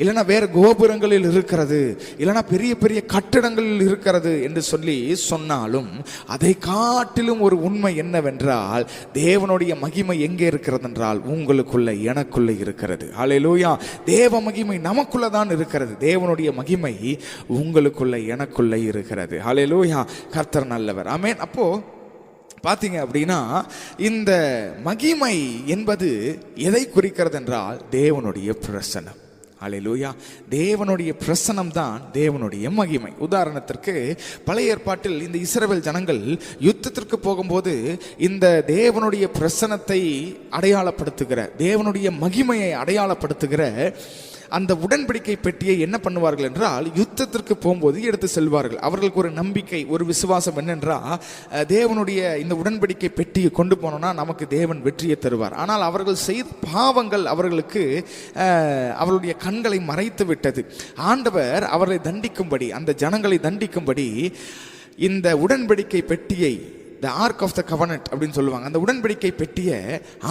இல்லைனா வேற கோபுரங்களில் இருக்கிறது, இல்லைனா பெரிய பெரிய கட்டிடங்களில் இருக்கிறது என்று சொல்லி சொன்னாலும், அதை காட்டிலும் ஒரு உண்மை என்னவென்றால், தேவனுடைய மகிமை எங்கே இருக்கிறது என்றால் உங்களுக்குள்ள, எனக்குள்ள இருக்கிறது. அல்லேலூயா. தேவ மகிமை நமக்குள்ள தான் இருக்கிறது. தேவனுடைய மகிமை உங்களுக்குள்ள, எனக்குள்ள இருக்கிறது. அல்லேலூயா. கர்த்தர் நல்லவர். ஆமென். அப்போ பார்த்தீங்க அப்படின்னா, இந்த மகிமை என்பது எதை குறிக்கிறது என்றால், தேவனுடைய பிரசன்னம். அல்லேலூயா. தேவனுடைய பிரசன்னம் தான் தேவனுடைய மகிமை. உதாரணத்திற்கு பழைய ஏற்பாட்டில் இந்த இஸ்ரவேல் ஜனங்கள் யுத்தத்திற்கு போகும்போது இந்த தேவனுடைய பிரசன்னத்தை அடையாளப்படுத்துகிற, தேவனுடைய மகிமையை அடையாளப்படுத்துகிற அந்த உடன்படிக்கை பெட்டியை என்ன பண்ணுவார்கள் என்றால், யுத்தத்திற்கு போகும்போது எடுத்து செல்வார்கள். அவர்களுக்கு ஒரு நம்பிக்கை, ஒரு விசுவாசம் என்னென்றால், தேவனுடைய இந்த உடன்படிக்கை பெட்டியை கொண்டு போனோம்னா நமக்கு தேவன் வெற்றியை தருவார். ஆனால் அவர்கள் செய்த பாவங்கள் அவர்களுக்கு அவருடைய கண்களை மறைத்து விட்டது. ஆண்டவர் அவர்களை தண்டிக்கும்படி, அந்த ஜனங்களை தண்டிக்கும்படி இந்த உடன்படிக்கை பெட்டியை, the ark of the covenant அப்படின்னு சொல்லுவாங்க, அந்த உடன்படிக்கை பெட்டியை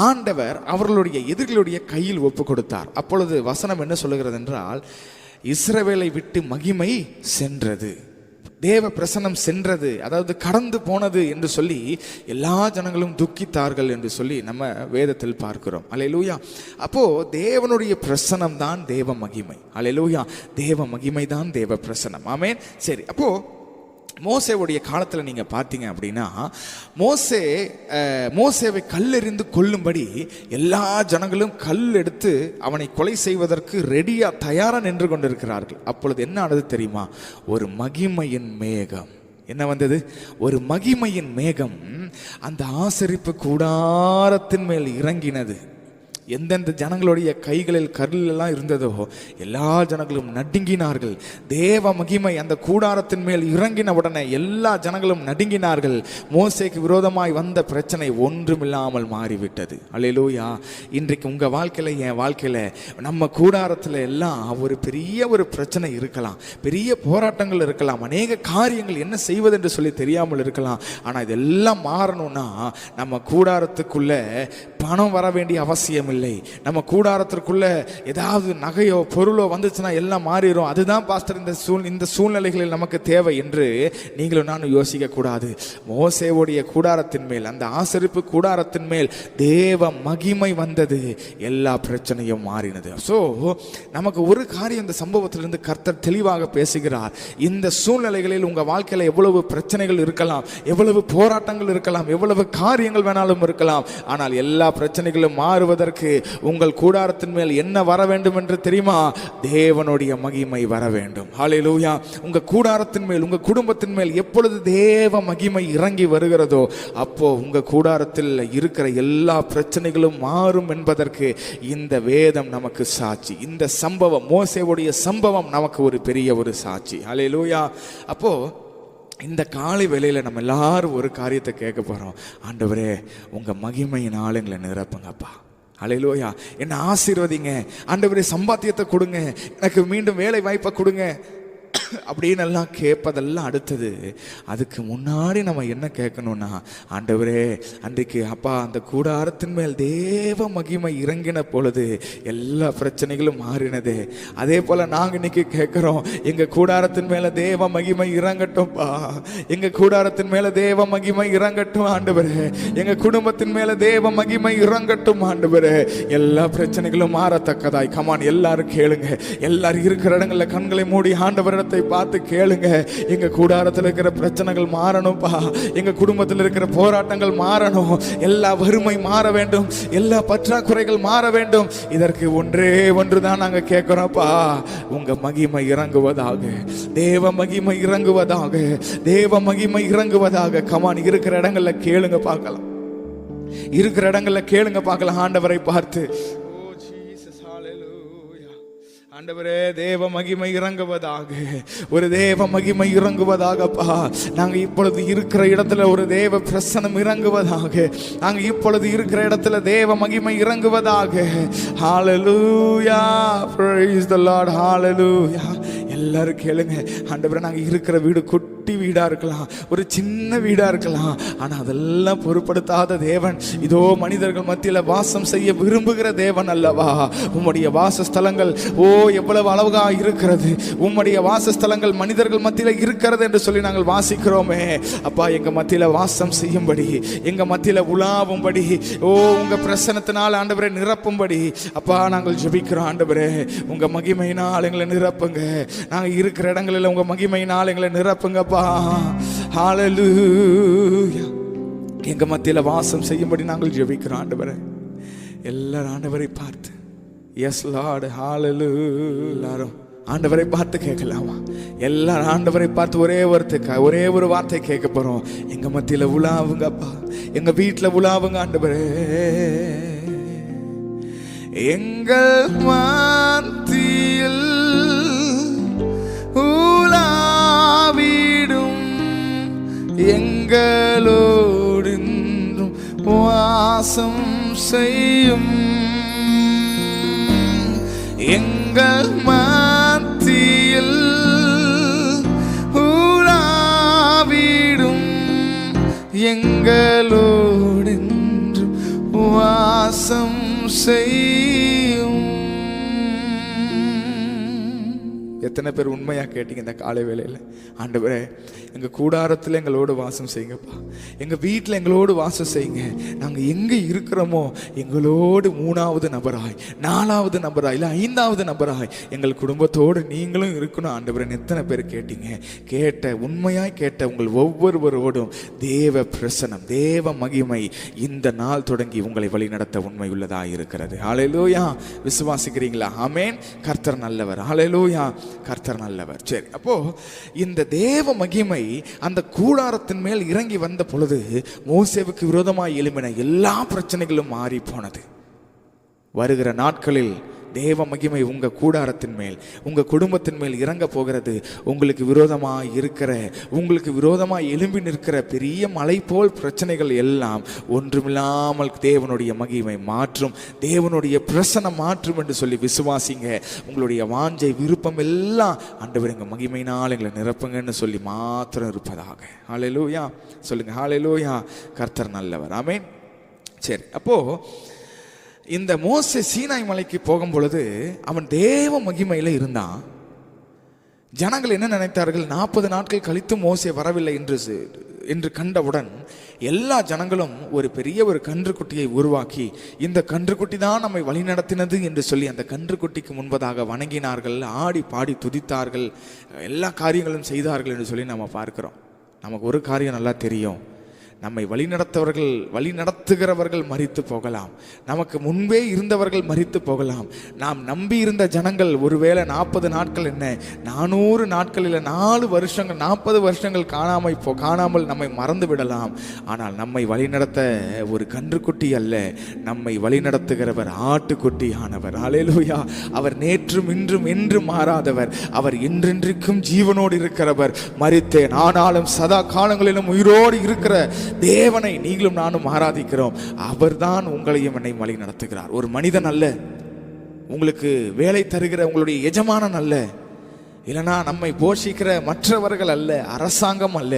ஆண்டவர் அவர்களுடைய எதிரிகளுடைய கையில் ஒப்பு கொடுத்தார். அப்பொழுது வசனம் என்ன சொல்லுகிறது என்றால், இஸ்ரவேலை விட்டு மகிமை சென்றது, தேவ பிரசன்னம் சென்றது, அதாவது கடந்து போனது என்று சொல்லி எல்லா ஜனங்களும் துக்கித்தார்கள் என்று சொல்லி நம்ம வேதத்தில் பார்க்கிறோம். அல்லேலூயா. அப்போ தேவனுடைய பிரசன்னம் தான் தேவ மகிமை. அல்லேலூயா. தேவ மகிமை தான் தேவ பிரசன்னம். ஆமென். சரி, அப்போ மோசேவுடைய காலத்தில் நீங்கள் பார்த்தீங்க அப்படின்னா, மோசேவை கல்லெறிந்து கொல்லும்படி எல்லா ஜனங்களும் கல் எடுத்து அவனை கொலை செய்வதற்கு ரெடியாக தயாராக நின்று கொண்டிருக்கிறார்கள். அப்பொழுது என்ன ஆனது தெரியுமா? ஒரு மகிமையின் மேகம். என்ன வந்தது? ஒரு மகிமையின் மேகம் அந்த ஆசரிப்பு கூடாரத்தின் மேல் இறங்கினது. எந்தெந்த ஜனங்களுடைய கைகளில் கல்லெல்லாம் இருந்ததோ எல்லா ஜனங்களும் நடுங்கினார்கள். தேவ மகிமை அந்த கூடாரத்தின் மேல் இறங்கின உடனே எல்லா ஜனங்களும் நடுங்கினார்கள். மோசேக்கு விரோதமாய் வந்த பிரச்சனை ஒன்றுமில்லாமல் மாறிவிட்டது. அல்லேலூயா. இன்றைக்கு உங்கள் வாழ்க்கையில், என் வாழ்க்கையில், நம்ம கூடாரத்தில் எல்லாம் ஒரு பெரிய ஒரு பிரச்சனை இருக்கலாம், பெரிய போராட்டங்கள் இருக்கலாம், அநேக காரியங்கள் என்ன செய்வது என்று சொல்லி தெரியாமல் இருக்கலாம். ஆனால் இதெல்லாம் மாறணும்னா நம்ம கூடாரத்துக்குள்ள பணம் வர வேண்டிய அவசியம் இல்லை. நம்ம கூடாரத்திற்குள்ள ஏதாவது நகையோ பொருளோ வந்துச்சுன்னா எல்லாம் மாறிடும். அதுதான் பாஸ்டர் இந்த சூழ்நிலைகளில் நமக்கு தேவை என்று நீங்களும் நானும் யோசிக்க கூடாது. மோசேவுடைய கூடாரத்தின் மேல், அந்த ஆசரிப்பு கூடாரத்தின் மேல் தேவ மகிமை வந்தது, எல்லா பிரச்சனையும் மாறினது. ஸோ நமக்கு ஒரு காரியம் இந்த சம்பவத்திலிருந்து கர்த்தர் தெளிவாக பேசுகிறார். இந்த சூழ்நிலைகளில் உங்கள் வாழ்க்கையில் எவ்வளவு பிரச்சனைகள் இருக்கலாம், எவ்வளவு போராட்டங்கள் இருக்கலாம், எவ்வளவு காரியங்கள் வேணாலும் இருக்கலாம், ஆனால் எல்லா பிரச்சனைகளும் மாறுவதற்கு உங்கள் கூடாரத்தின் மேல் என்ன வர வேண்டும் என்று தெரியுமா? தேவனுடைய மகிமை வர வேண்டும். ஹல்லேலூயா. உங்க கூடாரத்தின் மேல், உங்க குடும்பத்தின் மேல் எப்பொழுது தேவ மகிமை இறங்கி வருகிறதோ அப்போ உங்க கூடாரத்தில் இருக்கிற எல்லா பிரச்சனைகளும் மாறும் என்பதற்கு இந்த வேதம் நமக்கு சாட்சி. இந்த சம்பவம், மோசேவுடைய சம்பவம் நமக்கு ஒரு பெரிய ஒரு சாட்சி. ஹல்லேலூயா. அப்போ இந்த காலை வேளையில் நம்ம எல்லாரும் ஒரு காரியத்தை கேட்க போகிறோம். ஆண்டவரே, உங்கள் மகிமையினால் எங்களை நிரப்புங்கப்பா. அல்லேலூயா. என்னை ஆசீர்வதிங்க ஆண்டவரே, சம்பாத்தியத்தை கொடுங்க, எனக்கு மீண்டும் வேலை வாய்ப்பை கொடுங்க அப்படின்னு எல்லாம் கேட்பதெல்லாம் அடுத்தது. அதுக்கு முன்னாடி நம்ம என்ன கேட்கணும்னா, ஆண்டவரே, அன்றைக்கு அப்பா அந்த கூடாரத்தின் மேல் தேவ மகிமை இறங்கின பொழுது எல்லா பிரச்சனைகளும் மாறினது. அதே போல நாங்கள் இன்னைக்கு கேட்குறோம், எங்க கூடாரத்தின் மேல தேவ மகிமை இறங்கட்டும்பா, எங்க கூடாரத்தின் மேல தேவ மகிமை இறங்கட்டும் ஆண்டவரே, எங்க குடும்பத்தின் மேல தேவ மகிமை இறங்கட்டும் ஆண்டவரே. எல்லா பிரச்சனைகளும் மாறத்தக்கதாய். கமான், எல்லாரும் கேளுங்க. எல்லாரும் இருக்கிற இடங்கள்ல கண்களை மூடி ஆண்டவரிடத்தை பார்த்து கேளுங்க. எங்க கூடாரத்தில் இருக்கிற பிரச்சனைகள் மாறணும்பா, எங்க குடும்பத்தில் இருக்கிற போராட்டங்கள் மாறணும், எல்லா வறுமை மாற வேண்டும், எல்லா பற்றாக்குறைகள் மாற வேண்டும். இதற்கு ஒன்றே ஒன்றுதான் நாங்க கேட்கிறோம்ப்பா, உங்க மகிமை இறங்குவதாக, தேவ மகிமை இறங்குவதாக, தேவ மகிமை இறங்குவதாக. கமான், இருக்கிற இடங்கள்ல கேளுங்க பார்க்கலாம், இருக்கிற இடங்கள்ல கேளுங்க பார்க்கலாம் ஆண்டவரை பார்த்து. ஆண்டவரே, தேவ மகிமை இறங்குவதாக, ஒரு தேவ மகிமை இறங்குவதாகப்பா. நாங்க இப்பொழுது இருக்கிற இடத்துல ஒரு தேவ பிரசனம் இறங்குவதாக, நாங்க இப்பொழுது இருக்கிற இடத்துல தேவ மகிமை இறங்குவதாக. ஹalleluya, praise the Lord, hallelujah. எல்லாரும் கேளுங்க. ஆண்டவரே, நாங்க இருக்கிற வீடு குட்டி வீடா இருக்கலாம், ஒரு சின்ன வீடா இருக்கலாம், ஆனா அதெல்லாம் பொருட்படுத்தாத தேவன் இதோ மனிதர்கள் மத்தியில வாசம் செய்ய விரும்புகிற தேவன் அல்லவா. உம்முடைய வாசஸ்தலங்கள் ஓ எவ்வளவு அழகா இருக்கிறது, உம்முடைய வாசஸ்தலங்கள் மனிதர்கள் மத்தியில இருக்கிறது என்று சொல்லி நாங்கள் வாசிக்கிறோமே. அப்பா, எங்க மத்தியில வாசம் செய்யும்படி, எங்க மத்தியில உலாவும்படி, ஓ உங்க பிரசன்னத்தினால் ஆண்டவரே நிரப்பும்படி அப்பா நாங்கள் ஜெபிக்கிறோம். ஆண்டவரே, உங்க மகிமையினால் எங்களை நிரப்புங்க. நாங்க இருக்கிற இடங்களில் உங்க மகிமையினால் எங்களை நிரப்புங்கப்பா. ஹalleluya. எங்க மத்தியில வாசம் செய்யும்படி நாங்கள் ஜெபிக்கிறோம் ஆண்டவரே. எல்லாரும் ஆண்டவரை பார்த்து எஸ் லார்ட், ஹalleluya. எல்லாரும் ஆண்டவரை பார்த்து கேட்கலாமா? எல்லாரும் ஆண்டவரை பார்த்து ஒரே ஒரு வார்த்தை கேட்க போறோம். எங்க மத்தியில உலாவுங்கப்பா, எங்க வீட்டுல உலாவுங்க ஆண்டவரே. எங்கள் மத்தியில் உலாவிடும், எங்களோடு வாசம் செய்யும், எங்கள் மத்தியில் உலாவிடும், எங்களோடு வாசம் செய்யும். எத்தனை பேர் உண்மையா கேட்டீங்க இந்த காலை வேளையில்? ஆண்டவரே, எங்க கூடாரத்தில் எங்களோடு வாசம் செய்யுங்கப்பா, எங்க வீட்டில் எங்களோடு வாசம் செய்யுங்க. நாங்க எங்க இருக்கிறோமோ எங்களோடு 3வது நபராய், 4வது நபராய், இல்லை 5வது நபராய் எங்கள் குடும்பத்தோடு நீங்களும் இருக்கணும் ஆண்டவரே. எத்தனை பேர் கேட்டீங்க? உண்மையாய் கேட்ட உங்கள் ஒவ்வொருவரோடும் தேவ பிரசனம், தேவ மகிமை இந்த நாள் தொடங்கி உங்களை வழி நடத்த உண்மை உள்ளதாக இருக்கிறது. ஹalleluya. விசுவாசிக்கிறீங்களா? ஆமென். கர்த்தர் நல்லவர். ஹalleluya. கர்த்தர் நல்லவர். சரி, அப்போ இந்த தேவ மகிமை அந்த கூடாரத்தின் மேல் இறங்கி வந்த பொழுது மோசேவுக்கு விரோதமாய் எழும்பின எல்லா பிரச்சனைகளும் மாறி போனது. வருகிற நாட்களில் தேவ மகிமை உங்க கூடாரத்தின் மேல், உங்க குடும்பத்தின் மேல் இறங்க போகிறது. உங்களுக்கு விரோதமாய் எழும்பி நிற்கிற பெரிய மலை போல் பிரச்சனைகள் எல்லாம் ஒன்றுமில்லாமல் தேவனுடைய மகிமை மாற்றும், தேவனுடைய பிரசனம் மாற்றும் என்று சொல்லி விசுவாசிங்க. உங்களுடைய வாஞ்சை விருப்பம் எல்லாம் ஆண்டவர் எங்க மகிமையினால் எங்களை நிரப்புங்கன்னு சொல்லி மாத்திரம் இருப்பதாக. ஹalleluya. சொல்லுங்க ஹalleluya. கர்த்தர் நல்லவர். ஆமென். சரி, அப்போ இந்த மோசே சீனாய் மலைக்கு போகும் பொழுது அவன் தேவ மகிமையில இருந்தான். ஜனங்கள் என்ன நினைத்தார்கள்? 40 நாட்கள் கழித்து மோசே வரவில்லை என்று கண்டவுடன் எல்லா ஜனங்களும் ஒரு பெரிய ஒரு கன்றுக்குட்டியை உருவாக்கி, இந்த கன்றுக்குட்டி தான் நம்மை வழிநடத்தினது என்று சொல்லி அந்த கன்றுக்குட்டிக்கு முன்பதாக வணங்கினார்கள், ஆடி பாடி துதித்தார்கள், எல்லா காரியங்களும் செய்தார்கள் என்று சொல்லி நம்ம பார்க்கிறோம். நமக்கு ஒரு காரியம் நல்லா தெரியும், நம்மை வழிநடத்துகிறவர்கள் மரித்து போகலாம், நமக்கு முன்பே இருந்தவர்கள் மரித்து போகலாம். நாம் நம்பி இருந்த ஜனங்கள் ஒருவேளை 40 நாட்கள் என்ன 400 நாட்கள் இல்லை 4 வருஷங்கள் 40 வருஷங்கள் காணாமல் நம்மை மறந்து விடலாம். ஆனால் நம்மை வழிநடத்த ஒரு கன்றுக்குட்டி அல்ல, நம்மை வழிநடத்துகிறவர் ஆட்டுக்குட்டி ஆனவர். ஹல்லேலூயா. அவர் நேற்றும் இன்றும் என்றும் மாறாதவர். அவர் என்றென்றைக்கும் ஜீவனோடு இருக்கிறவர். மரித்தேன் ஆனாலும் சதா காலங்களிலும் உயிரோடு இருக்கிற தேவனை நீங்களும் நானும் ஆராதிக்கிறோம். அவர்தான் உங்களையும் என்னை வழி நடத்துகிறார். ஒரு மனிதன் அல்ல, உங்களுக்கு வேலை தருகிற உங்களுடைய எஜமானன் அல்ல, இல்லைனா நம்மை போஷிக்கிற மற்றவர்கள் அல்ல, அரசாங்கம் அல்ல.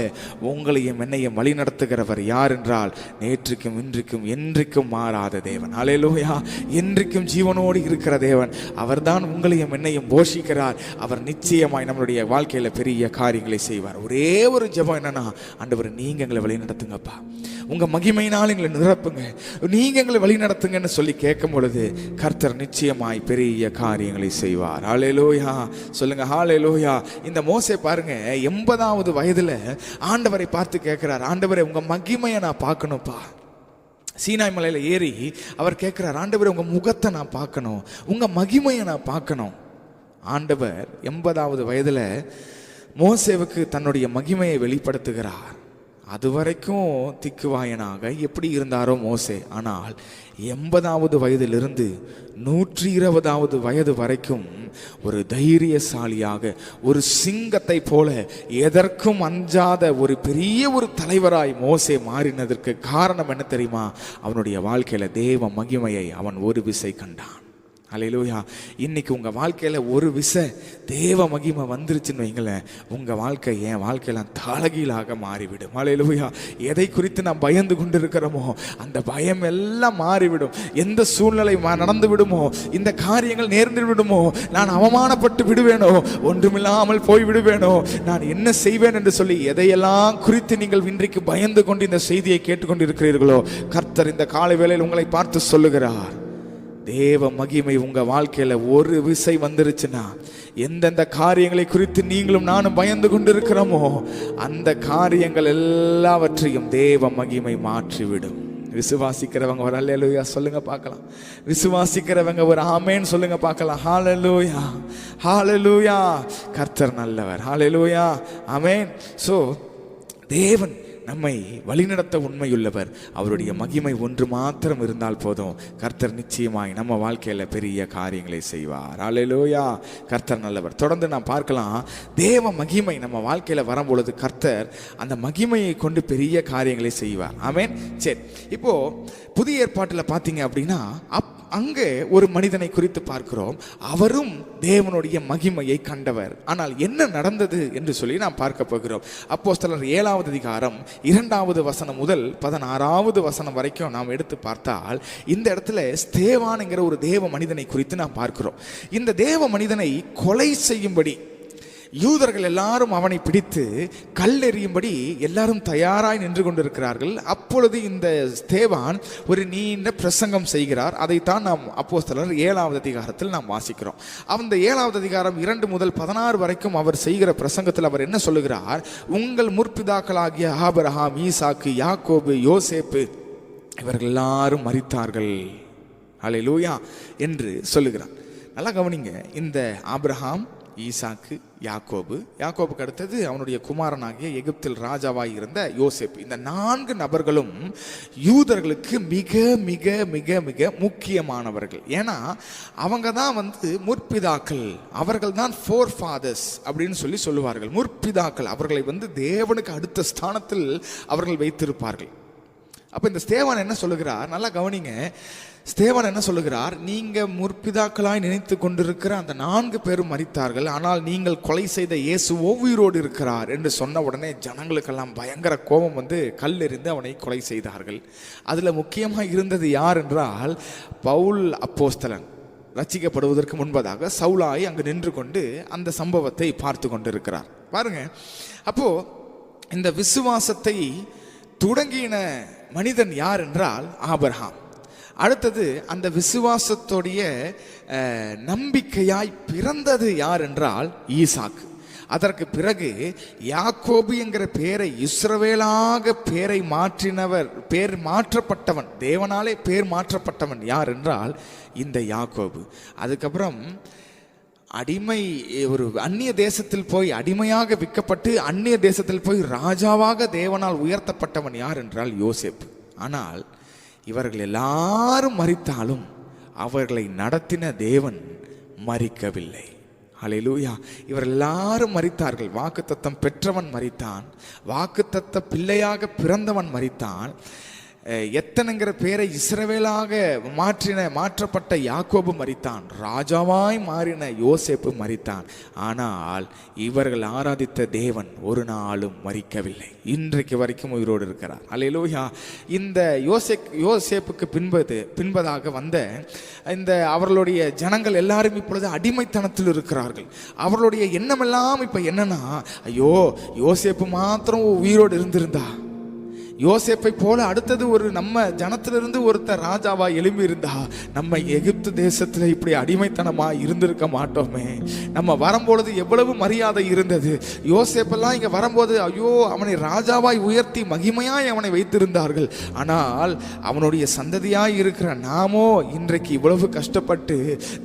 உங்களையும் என்னையும் வழி நடத்துகிறவர் யார் என்றால் நேற்றுக்கும் இன்றைக்கும் என்றைக்கும் மாறாத தேவன். ஹல்லேலூயா. என்றைக்கும் ஜீவனோடு இருக்கிற தேவன். அவர்தான் உங்களையும் என்னையும் போஷிக்கிறார். அவர் நிச்சயமாய் நம்மளுடைய வாழ்க்கையில பெரிய காரியங்களை செய்வார். ஒரே ஒரு ஜெபம் என்னன்னா, ஆண்டவர் நீங்க எங்களை வழி நடத்துங்கப்பா, உங்க மகிமையினால் எங்களை நிரப்புங்க, நீங்க எங்களை வழி நடத்துங்கன்னு சொல்லி கேட்கும் பொழுது கர்த்தர் நிச்சயமாய் பெரிய காரியங்களை செய்வார். ஹல்லேலூயா. சொல்லுங்க ஹல்லேலூயா. இந்த மோசே பாருங்க, 80வது வயதுல ஆண்டவரை பார்த்து கேட்கிறார், ஆண்டவரே உங்க மகிமையை நான் பார்க்கணும்ப்பா. சீனாய் மலையில ஏறி அவர் கேட்கிறார், ஆண்டவரே உங்க முகத்தை நான் பார்க்கணும், உங்க மகிமையை நான் பார்க்கணும். ஆண்டவர் 80வது வயதுல மோசேவுக்கு தன்னுடைய மகிமையை வெளிப்படுத்துகிறார். அது வரைக்கும் திக்குவாயனாக எப்படி இருந்தாரோ மோசே, ஆனால் 80வது வயதிலிருந்து 120வது வயது வரைக்கும் ஒரு தைரியசாலியாக, ஒரு சிங்கத்தை போல எதற்கும் அஞ்சாத ஒரு பெரிய ஒரு தலைவராய் மோசே மாறினதற்கு காரணம் என்ன தெரியுமா? அவனுடைய வாழ்க்கையில தேவ மகிமையை அவன் ஒரு விசை கண்டான். ஹல்லேலூயா. இன்னைக்கு உங்க வாழ்க்கையில ஒரு விசை தேவ மகிமை வந்துருச்சுன்னு வைங்களேன், உங்க வாழ்க்கை என் வாழ்க்கையெல்லாம் தலைகீழாக மாறிவிடும். ஹல்லேலூயா. எதை குறித்து நாம் பயந்து கொண்டு இருக்கிறோமோ அந்த பயம் எல்லாம் மாறிவிடும். எந்த சூழ்நிலை நடந்து விடுமோ, இந்த காரியங்கள் நேர்ந்து விடுமோ, நான் அவமானப்பட்டு விடுவேனோ, ஒன்றுமில்லாமல் போய் விடுவேனோ, நான் என்ன செய்வேன் என்று சொல்லி எதையெல்லாம் குறித்து நீங்கள் இன்றைக்கு பயந்து கொண்டு இந்த செய்தியை கேட்டுக்கொண்டு இருக்கிறீர்களோ, கர்த்தர் இந்த காலை வேளையில் உங்களை பார்த்து சொல்லுகிறார், தேவ மகிமை உங்க வாழ்க்கையில ஒரு விசை வந்துருச்சுன்னா, எந்தெந்த காரியங்களை குறித்து நீங்களும் நானும் பயந்து கொண்டு இருக்கிறோமோ அந்த காரியங்கள் எல்லாவற்றையும் தேவ மகிமை மாற்றிவிடும். விசுவாசிக்கிறவங்க ஒரு ஹல்லேலூயா சொல்லுங்க பார்க்கலாம். விசுவாசிக்கிறவங்க ஒரு ஆமென் சொல்லுங்க பார்க்கலாம். ஹல்லேலூயா, ஹல்லேலூயா. கர்த்தர் நல்லவர். ஹல்லேலூயா, ஆமென். சோ தேவன் நம்மை வழிநடத்த உண்மையுள்ளவர். அவருடைய மகிமை ஒன்று மாத்திரம் இருந்தால் போதும், கர்த்தர் நிச்சயமாய் நம்ம வாழ்க்கையில பெரிய காரியங்களை செய்வார். ஹல்லேலூயா. கர்த்தர் நல்லவர். தொடர்ந்து நாம் பார்க்கலாம், தேவ மகிமை நம்ம வாழ்க்கையில வரும்பொழுது கர்த்தர் அந்த மகிமையை கொண்டு பெரிய காரியங்களை செய்வார். ஆமென். சரி, இப்போ புதிய ஏற்பாட்டில் பார்த்தீங்க அப்படின்னா அங்கே ஒரு மனிதனை குறித்து பார்க்கிறோம். அவரும் தேவனுடைய மகிமையை கண்டவர். ஆனால் என்ன நடந்தது என்று சொல்லி நாம் பார்க்க போகிறோம். அப்போஸ்தலர் 7வது அதிகாரம் 2வது வசனம் முதல் 16வது வசனம் வரைக்கும் நாம் எடுத்து பார்த்தால் இந்த இடத்துல ஸ்தேவான் என்கிற ஒரு தேவ மனிதனை குறித்து நாம் பார்க்கிறோம். இந்த தேவ மனிதனை கொலை செய்யும்படி யூதர்கள் எல்லாரும் அவனை பிடித்து கல்லெறியும்படி எல்லாரும் தயாராய் நின்று கொண்டிருக்கிறார்கள். அப்பொழுது இந்த ஸ்தேவான் ஒரு நீண்ட பிரசங்கம் செய்கிறார். அதைத்தான் நாம் அப்போஸ்தலர் 7வது அதிகாரத்தில் நாம் வாசிக்கிறோம். அந்த 7வது அதிகாரம் 2 முதல் 16 வரைக்கும் அவர் செய்கிற பிரசங்கத்தில் அவர் என்ன சொல்லுகிறார்? உங்கள் முற்பிதாக்களாகிய ஆபிரகாம், ஈசாக்கு, யாக்கோபு, யோசேப்பு இவர்கள் எல்லாரும் மரித்தார்கள், ஹல்லேலூயா என்று சொல்லுகிறார். நல்லா கவனிங்க. இந்த ஆபிரகாம், ஈசாக்கு, யாக்கோபுக்கு அடுத்தது அவனுடைய குமாரனாகிய எகிப்தில் ராஜாவாய் இருந்த யோசேப்பு, இந்த 4 நபர்களும் யூதர்களுக்கு மிக மிக மிக மிக முக்கியமானவர்கள். ஏன்னா அவங்க தான் முற்பிதாக்கள், அவர்கள் தான் ஃபோர் ஃபாதர்ஸ் அப்படின்னு சொல்லி சொல்லுவார்கள். முற்பிதாக்கள், அவர்களை தேவனுக்கு அடுத்த ஸ்தானத்தில் அவர்கள் வைத்திருப்பார்கள். அப்போ இந்த ஸ்தேவான் என்ன சொல்லுகிறார்? நல்லா கவனிங்க. ஸ்தேவான் என்ன சொல்லுகிறார்? நீங்க முற்பிதாக்களாய் நினைத்து கொண்டிருக்கிற அந்த 4 பேரும் மரித்தார்கள், ஆனால் நீங்கள் கொலை செய்த இயேசு உயிரோடு இருக்கிறார் என்று சொன்ன உடனே ஜனங்களுக்கெல்லாம் பயங்கர கோபம் கல்லெறிந்து அவனை கொலை செய்தார்கள். அதுல முக்கியமாக இருந்தது யார் என்றால் பவுல் அப்போஸ்தலன். ரட்சிக்கப்படுவதற்கு முன்பதாக சவுலாய் அங்கு நின்று கொண்டு அந்த சம்பவத்தை பார்த்து கொண்டிருக்கிறார். பாருங்க, அப்போ இந்த விசுவாசத்தை தொடங்கின மனிதன் யார் என்றால் ஆபிரகாம். அடுத்தது அந்த விசுவாசத்துடைய நம்பிக்கையாய் பிறந்தது யார் என்றால் ஈசாக்கு. அதற்கு பிறகு யாக்கோபு என்கிற பெயரை இஸ்ரவேலாக பெயரை மாற்றினவர், பேர் மாற்றப்பட்டவன், தேவனாலே பேர் மாற்றப்பட்டவன் யார் என்றால் இந்த யாக்கோபு. அதுக்கப்புறம் அடிமை, ஒரு அந்நிய தேசத்தில் போய் அடிமையாக விற்கப்பட்டு அந்நிய தேசத்தில் போய் ராஜாவாக தேவனால் உயர்த்தப்பட்டவன் யார் என்றால் யோசேப்பு. ஆனால் இவர்கள் எல்லாரும் மரித்தாலும் அவர்களை நடத்தின தேவன் மரிக்கவில்லை. ஹல்லேலூயா. இவர் எல்லாரும் மரித்தார்கள். வாக்குத்தத்தம் பெற்றவன் மரித்தான், வாக்குத்தத்த பிள்ளையாக பிறந்தவன் மரித்தான், எத்தனைங்கிற பேரை இஸ்ரவேலாக மாற்றப்பட்ட யாக்கோபு மரித்தான், ராஜாவாய் மாறின யோசேப்பு மரித்தான். ஆனால் இவர்கள் ஆராதித்த தேவன் ஒரு நாளும் மரிக்கவில்லை, இன்றைக்கு வரைக்கும் உயிரோடு இருக்கிறார். அல்லேலூயா. இந்த யோசேப்புக்கு பின்பதாக வந்த இந்த அவர்களுடைய ஜனங்கள் எல்லாரும் இப்பொழுது அடிமைத்தனத்தில் இருக்கிறார்கள். அவர்களுடைய எண்ணமெல்லாம் இப்ப என்னன்னா, ஐயோ யோசேப்பு மாத்திரம் உயிரோடு இருந்திருந்தா, யோசேப்பை போல அடுத்தது ஒரு நம்ம ஜனத்திலிருந்து ஒருத்தர் ராஜாவா எழும்பி இருந்தா நம்ம எகிப்து தேசத்துல இப்படி அடிமைத்தனமா இருந்திருக்க மாட்டோமே. நம்ம வரும்பொழுது எவ்வளவு மரியாதை இருந்தது. யோசேப்பெல்லாம் இங்க வரும்போது ஐயோ அவனை ராஜாவாய் உயர்த்தி மகிமையாய் அவனை வைத்திருந்தார்கள். ஆனால் அவனுடைய சந்ததியாய் இருக்கிற நாமோ இன்றைக்கு இவ்வளவு கஷ்டப்பட்டு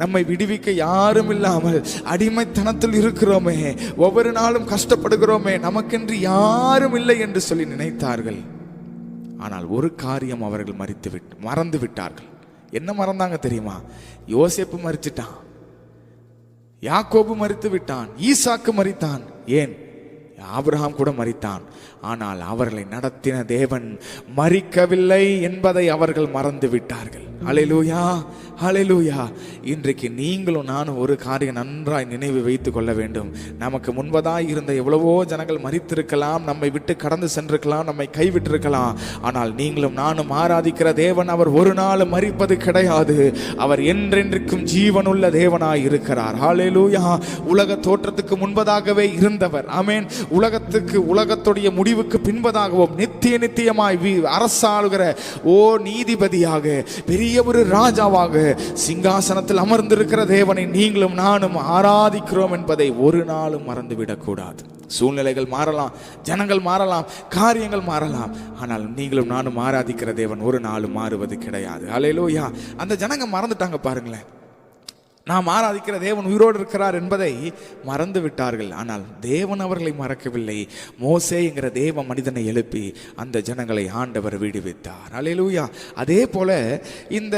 நம்மை விடுவிக்க யாரும் இல்லாமல் அடிமைத்தனத்தில் இருக்கிறோமே, ஒவ்வொரு நாளும் கஷ்டப்படுகிறோமே, நமக்கென்று யாரும் இல்லை என்று சொல்லி நினைத்தார்கள். ஆனால் ஒரு காரியம் அவர்கள் மறந்து விட்டார்கள். என்ன மறந்தாங்க தெரியுமா? யோசேப்பு மரிச்சிட்டான், யாக்கோபு மரித்து விட்டான், ஈசாக்கு மரித்தான், ஏன் ஆபிரகாம் கூட மரித்தான். ஆனால் அவர்களை நடத்தின தேவன் மரிக்கவில்லை என்பதை அவர்கள் மறந்து விட்டார்கள். ஹல்லேலூயா, ஹல்லேலூயா. இன்றைக்கு நீங்களும் நானும் ஒரு காரியம் நன்றாய் நினைவு வைத்துக் கொள்ள வேண்டும். நமக்கு முன்பதாய் இருந்த எவ்வளவோ ஜனங்கள் மரித்திருக்கலாம், நம்மை விட்டு கடந்து சென்றிருக்கலாம், நம்மை கைவிட்டிருக்கலாம். ஆனால் நீங்களும் நானும் ஆராதிக்கிற தேவன் அவர் ஒரு நாள் மரிப்பது கிடையாது. அவர் என்றென்றைக்கும் ஜீவனுள்ள தேவனாய் இருக்கிறார். ஹல்லேலூயா. உலக தோற்றத்துக்கு முன்பதாகவே இருந்தவர். ஆமென். உலகத்துடைய முடிவுக்கு பின்பதாகவும் நித்தியமாய் அரசாளுகிற நீதிபதியாக, பெரிய ஒரு ராஜாவாக சிங்காசனத்தில் அமர்ந்திருக்கிற தேவனை நீங்களும் நானும் ஆராதிக்கிறோம் என்பதை ஒரு நாளும் மறந்துவிடக் கூடாது. சூழ்நிலைகள் மாறலாம், ஜனங்கள் மாறலாம், காரியங்கள் மாறலாம், ஆனால் நீங்களும் நானும் ஆராதிக்கிற தேவன் ஒரு நாளும் மாறுவது கிடையாது. ஹல்லேலூயா. அந்த ஜனங்க மறந்துட்டாங்க பாருங்களேன். நாம் ஆராதிக்கிற தேவன் உயிரோடு இருக்கிறார் என்பதை மறந்து விட்டார்கள். ஆனால் தேவன் அவர்களை மறக்கவில்லை. மோசே என்கிற தேவ மனிதனை எழுப்பி அந்த ஜனங்களை ஆண்டவர் விடுவித்தார். அல்லேலூயா. அதே போல இந்த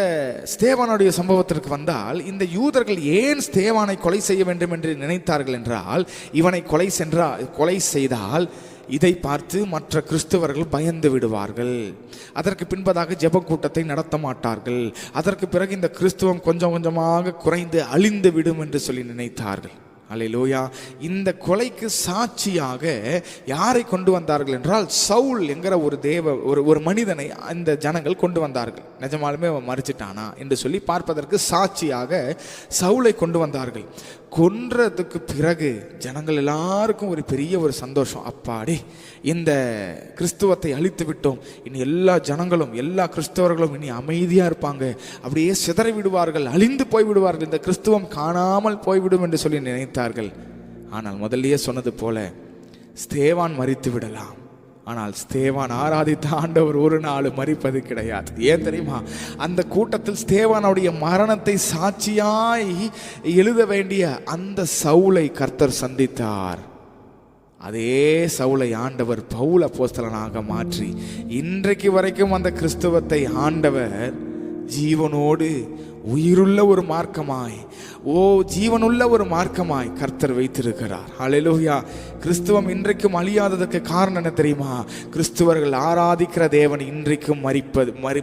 ஸ்தேவானுடைய சம்பவத்திற்கு வந்தால், இந்த யூதர்கள் ஏன் ஸ்தேவானை கொலை செய்ய வேண்டும் என்று நினைத்தார்கள் என்றால், இவனை கொலை செய்தால் இதை பார்த்து மற்ற கிறிஸ்தவர்கள் பயந்து விடுவார்கள், அதற்கு பின்பதாக ஜெப கூட்டத்தை நடத்த மாட்டார்கள், அதற்கு பிறகு இந்த கிறிஸ்துவம் கொஞ்சம் கொஞ்சமாக குறைந்து அழிந்து விடும் என்று சொல்லி நினைத்தார்கள். அல்லேலூயா. இந்த கொலைக்கு சாட்சியாக யாரை கொண்டு வந்தார்கள் என்றால், சவுல் என்கிற ஒரு மனிதனை இந்த ஜனங்கள் கொண்டு வந்தார்கள். நிஜமாலுமே அவன் மரிச்சிட்டானா என்று சொல்லி பார்ப்பதற்கு சாட்சியாக சவுலை கொண்டு வந்தார்கள். கொன்றதுக்கு பிறகு ஜனங்கள் எல்லாருக்கும் ஒரு பெரிய ஒரு சந்தோஷம். அப்பாடி, இந்த கிறிஸ்துவத்தை அழித்து விட்டோம், இனி எல்லா ஜனங்களும் எல்லா கிறிஸ்தவர்களும் இனி அமைதியா இருப்பாங்க, அப்படியே சிதறி விடுவார்கள், அழிந்து போய் விடுவார்கள், இந்த கிறிஸ்துவம் காணாமல் போய்விடும் என்று சொல்லி நினைத்தார்கள். ஆனால் முதல்லயே சொன்னது போல ஸ்தேவான் மரித்து விடலாம், ஆனால் ஸ்தேவான் ஆராதித்த ஆண்டவர் ஒரு நாள் மரிப்பது கிடையாது. ஏன் தெரியுமா? அந்த கூட்டத்தில் ஸ்தேவானுடைய மரணத்தை சாட்சியாய் எழுத வேண்டிய அந்த சவுலை கர்த்தர் சந்தித்தார். அதே சவுலை ஆண்டவர் பவுல் அப்போஸ்தலனாக மாற்றி இன்றைக்கு வரைக்கும் அந்த கிறிஸ்துவத்தை ஆண்டவர் ஜீவனோடு உயிருள்ள ஒரு மார்க்கமாய், ஜீவனுள்ள ஒரு மார்க்கமாய் கர்த்தர் வைத்திருக்கிறார். ஹல்லேலூயா. கிறிஸ்துவம் இன்றைக்கும் அழியாததற்கு காரணம் என்ன தெரியுமா? கிறிஸ்துவர்கள் ஆராதிக்கிற தேவன் இன்றைக்கும்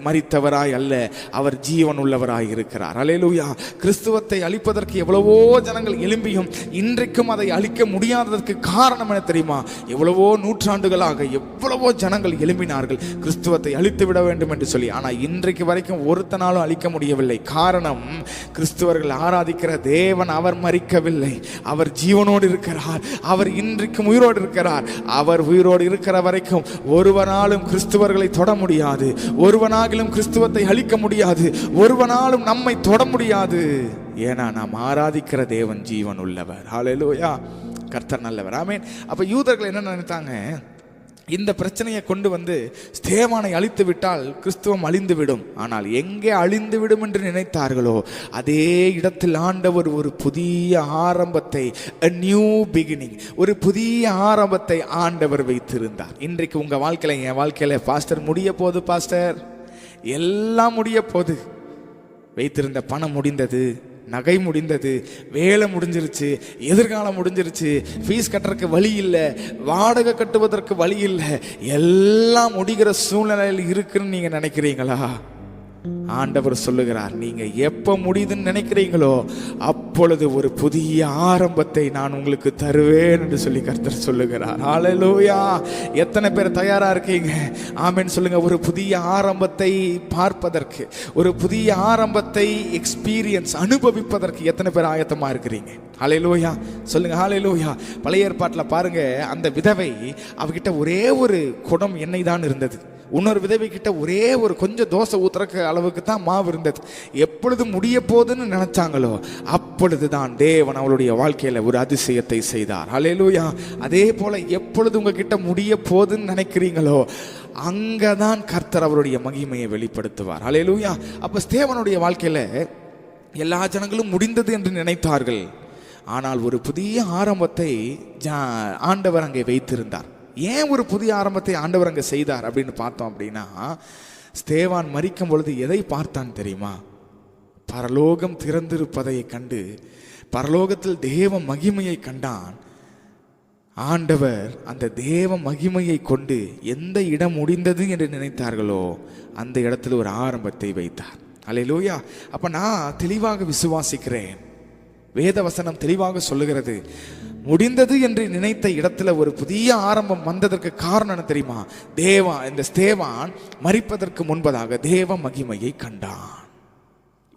மரித்தவராய் அல்ல, அவர் ஜீவன் உள்ளவராய் இருக்கிறார். ஹல்லேலூயா. கிறிஸ்துவத்தை அழிப்பதற்கு எவ்வளவோ ஜனங்கள் எழும்பியும் இன்றைக்கும் அதை அழிக்க முடியாததற்கு காரணம் என்ன தெரியுமா? எவ்வளவோ நூற்றாண்டுகளாக எவ்வளவோ ஜனங்கள் எழும்பினார்கள் கிறிஸ்துவத்தை அழித்து விட வேண்டும் என்று சொல்லி, ஆனால் இன்றைக்கு வரைக்கும் ஒருத்தனாலும் அழிக்க முடியவில்லை. காரணம், கிறிஸ்துவர்கள் ஆராதிக்கிற தேவன் அவர் மரிக்கவில்லை, அவர் ஜீவனோடு இருக்கிறார், அவர் இன்றைக்கும் உயிரோடு இருக்கிறார். அவர் உயிரோடு இருக்கிற வரைக்கும் ஒருவனாலும் கிறிஸ்துவர்களை தொட முடியாது, ஒருவனாகிலும் கிறிஸ்துவத்தை அழிக்க முடியாது, ஒருவனாலும் நம்மை தொட முடியாது. ஏன்னா நாம் ஆராதிக்கிற தேவன் ஜீவன் உள்ளவர். ஹல்லேலூயா. கர்த்தர் நல்லவர். ஆமென். அப்ப யூதர்கள் என்ன நினைத்தாங்க, இந்த பிரச்சனையை கொண்டு வந்து ஸ்தேவானை அழித்து விட்டால் கிறிஸ்துவம் அழிந்து விடும். ஆனால் எங்கே அழிந்து விடும் என்று நினைத்தார்களோ அதே இடத்தில் ஆண்டவர் ஒரு புதிய ஆரம்பத்தை, a new beginning, ஒரு புதிய ஆரம்பத்தை ஆண்டவர் வைத்திருந்தார். இன்றைக்கு உங்க வாழ்க்கையில, என் வாழ்க்கையில, பாஸ்டர் முடிய போகுது, பாஸ்டர் எல்லாம் முடிய போகுது, வைத்திருந்த பணம் முடிந்தது, நகை முடிந்தது, வேலை முடிஞ்சிருச்சு, எதிர்காலம் முடிஞ்சிருச்சு, ஃபீஸ் கட்டுறதுக்கு வழி இல்லை, வாடகை கட்டுவதற்கு வழி இல்லை, எல்லாம் முடிகிற சூழ்நிலையில் இருக்குன்னு நீங்க நினைக்கிறீங்களா? ஆண்டவர் சொல்லுகிறார், நீங்க எப்ப முடியுதுன்னு நினைக்கிறீங்களோ அப்பொழுது ஒரு புதிய ஆரம்பத்தை நான் உங்களுக்கு தருவேன் என்று சொல்லி கர்த்தர் சொல்லுகிறார். ஹல்லேலூயா. எத்தனை பேர் தயாரா இருக்கீங்க? ஆமென் சொல்லுங்க. ஒரு புதிய ஆரம்பத்தை பார்ப்பதற்கு, ஒரு புதிய ஆரம்பத்தை எக்ஸ்பீரியன்ஸ் அனுபவிப்பதற்கு எத்தனை பேர் ஆயத்தமா இருக்கிறீங்க? ஹல்லேலூயா சொல்லுங்க. ஹல்லேலூயா. பழைய ஏற்பாட்டில் பாருங்க, அந்த விதவை அவகிட்ட ஒரே ஒரு குடம் எண்ணெய் தான் இருந்தது. இன்னொரு விதவை கிட்ட ஒரே ஒரு கொஞ்சம் தோசை ஊத்துறக்கு அளவுக்கு தான் மாவு இருந்தது. எப்பொழுது முடிய போதுன்னு நினைச்சாங்களோ அப்பொழுதுதான் தேவன் அவளுடைய வாழ்க்கையில ஒரு அதிசயத்தை செய்தார். ஹல்லேலூயா. அதே போல எப்பொழுது உங்ககிட்ட முடிய போதுன்னு நினைக்கிறீங்களோ அங்கதான் கர்த்தர் அவருடைய மகிமையை வெளிப்படுத்துவார். ஹல்லேலூயா. அப்ப ஸ்தேவானுடைய வாழ்க்கையில எல்லா ஜனங்களும் முடிந்தது என்று நினைத்தார்கள். ஆனால் ஒரு புதிய ஆரம்பத்தை ஆண்டவர் அங்கே வைத்திருந்தார். ஏன் ஒரு புதிய ஆரம்பத்தை ஆண்டவர் அங்கே செய்தார் அப்படின்னு பார்த்தோம் அப்படின்னா, ஸ்தேவான் மரிக்கும் பொழுது எதை பார்த்தான் தெரியுமா? பரலோகம் திறந்திருப்பதை கண்டு, பரலோகத்தில் தேவ மகிமையை கண்டான். ஆண்டவர் அந்த தேவ மகிமையை கொண்டு எந்த இடம் முடிந்தது என்று நினைத்தார்களோ அந்த இடத்துல ஒரு ஆரம்பத்தை வைத்தார். அல்லேலூயா. அப்ப நான் தெளிவாக விசுவாசிக்கிறேன், வேத வசனம் தெளிவாக சொல்லுகிறது, முடிந்தது என்று நினைத்த இடத்துல ஒரு புதிய ஆரம்பம் வந்ததற்கு காரணம் என்ன தெரியுமா? இந்த ஸ்தேவான் மரிப்பதற்கு முன்பதாக தேவ மகிமையை கண்டான்.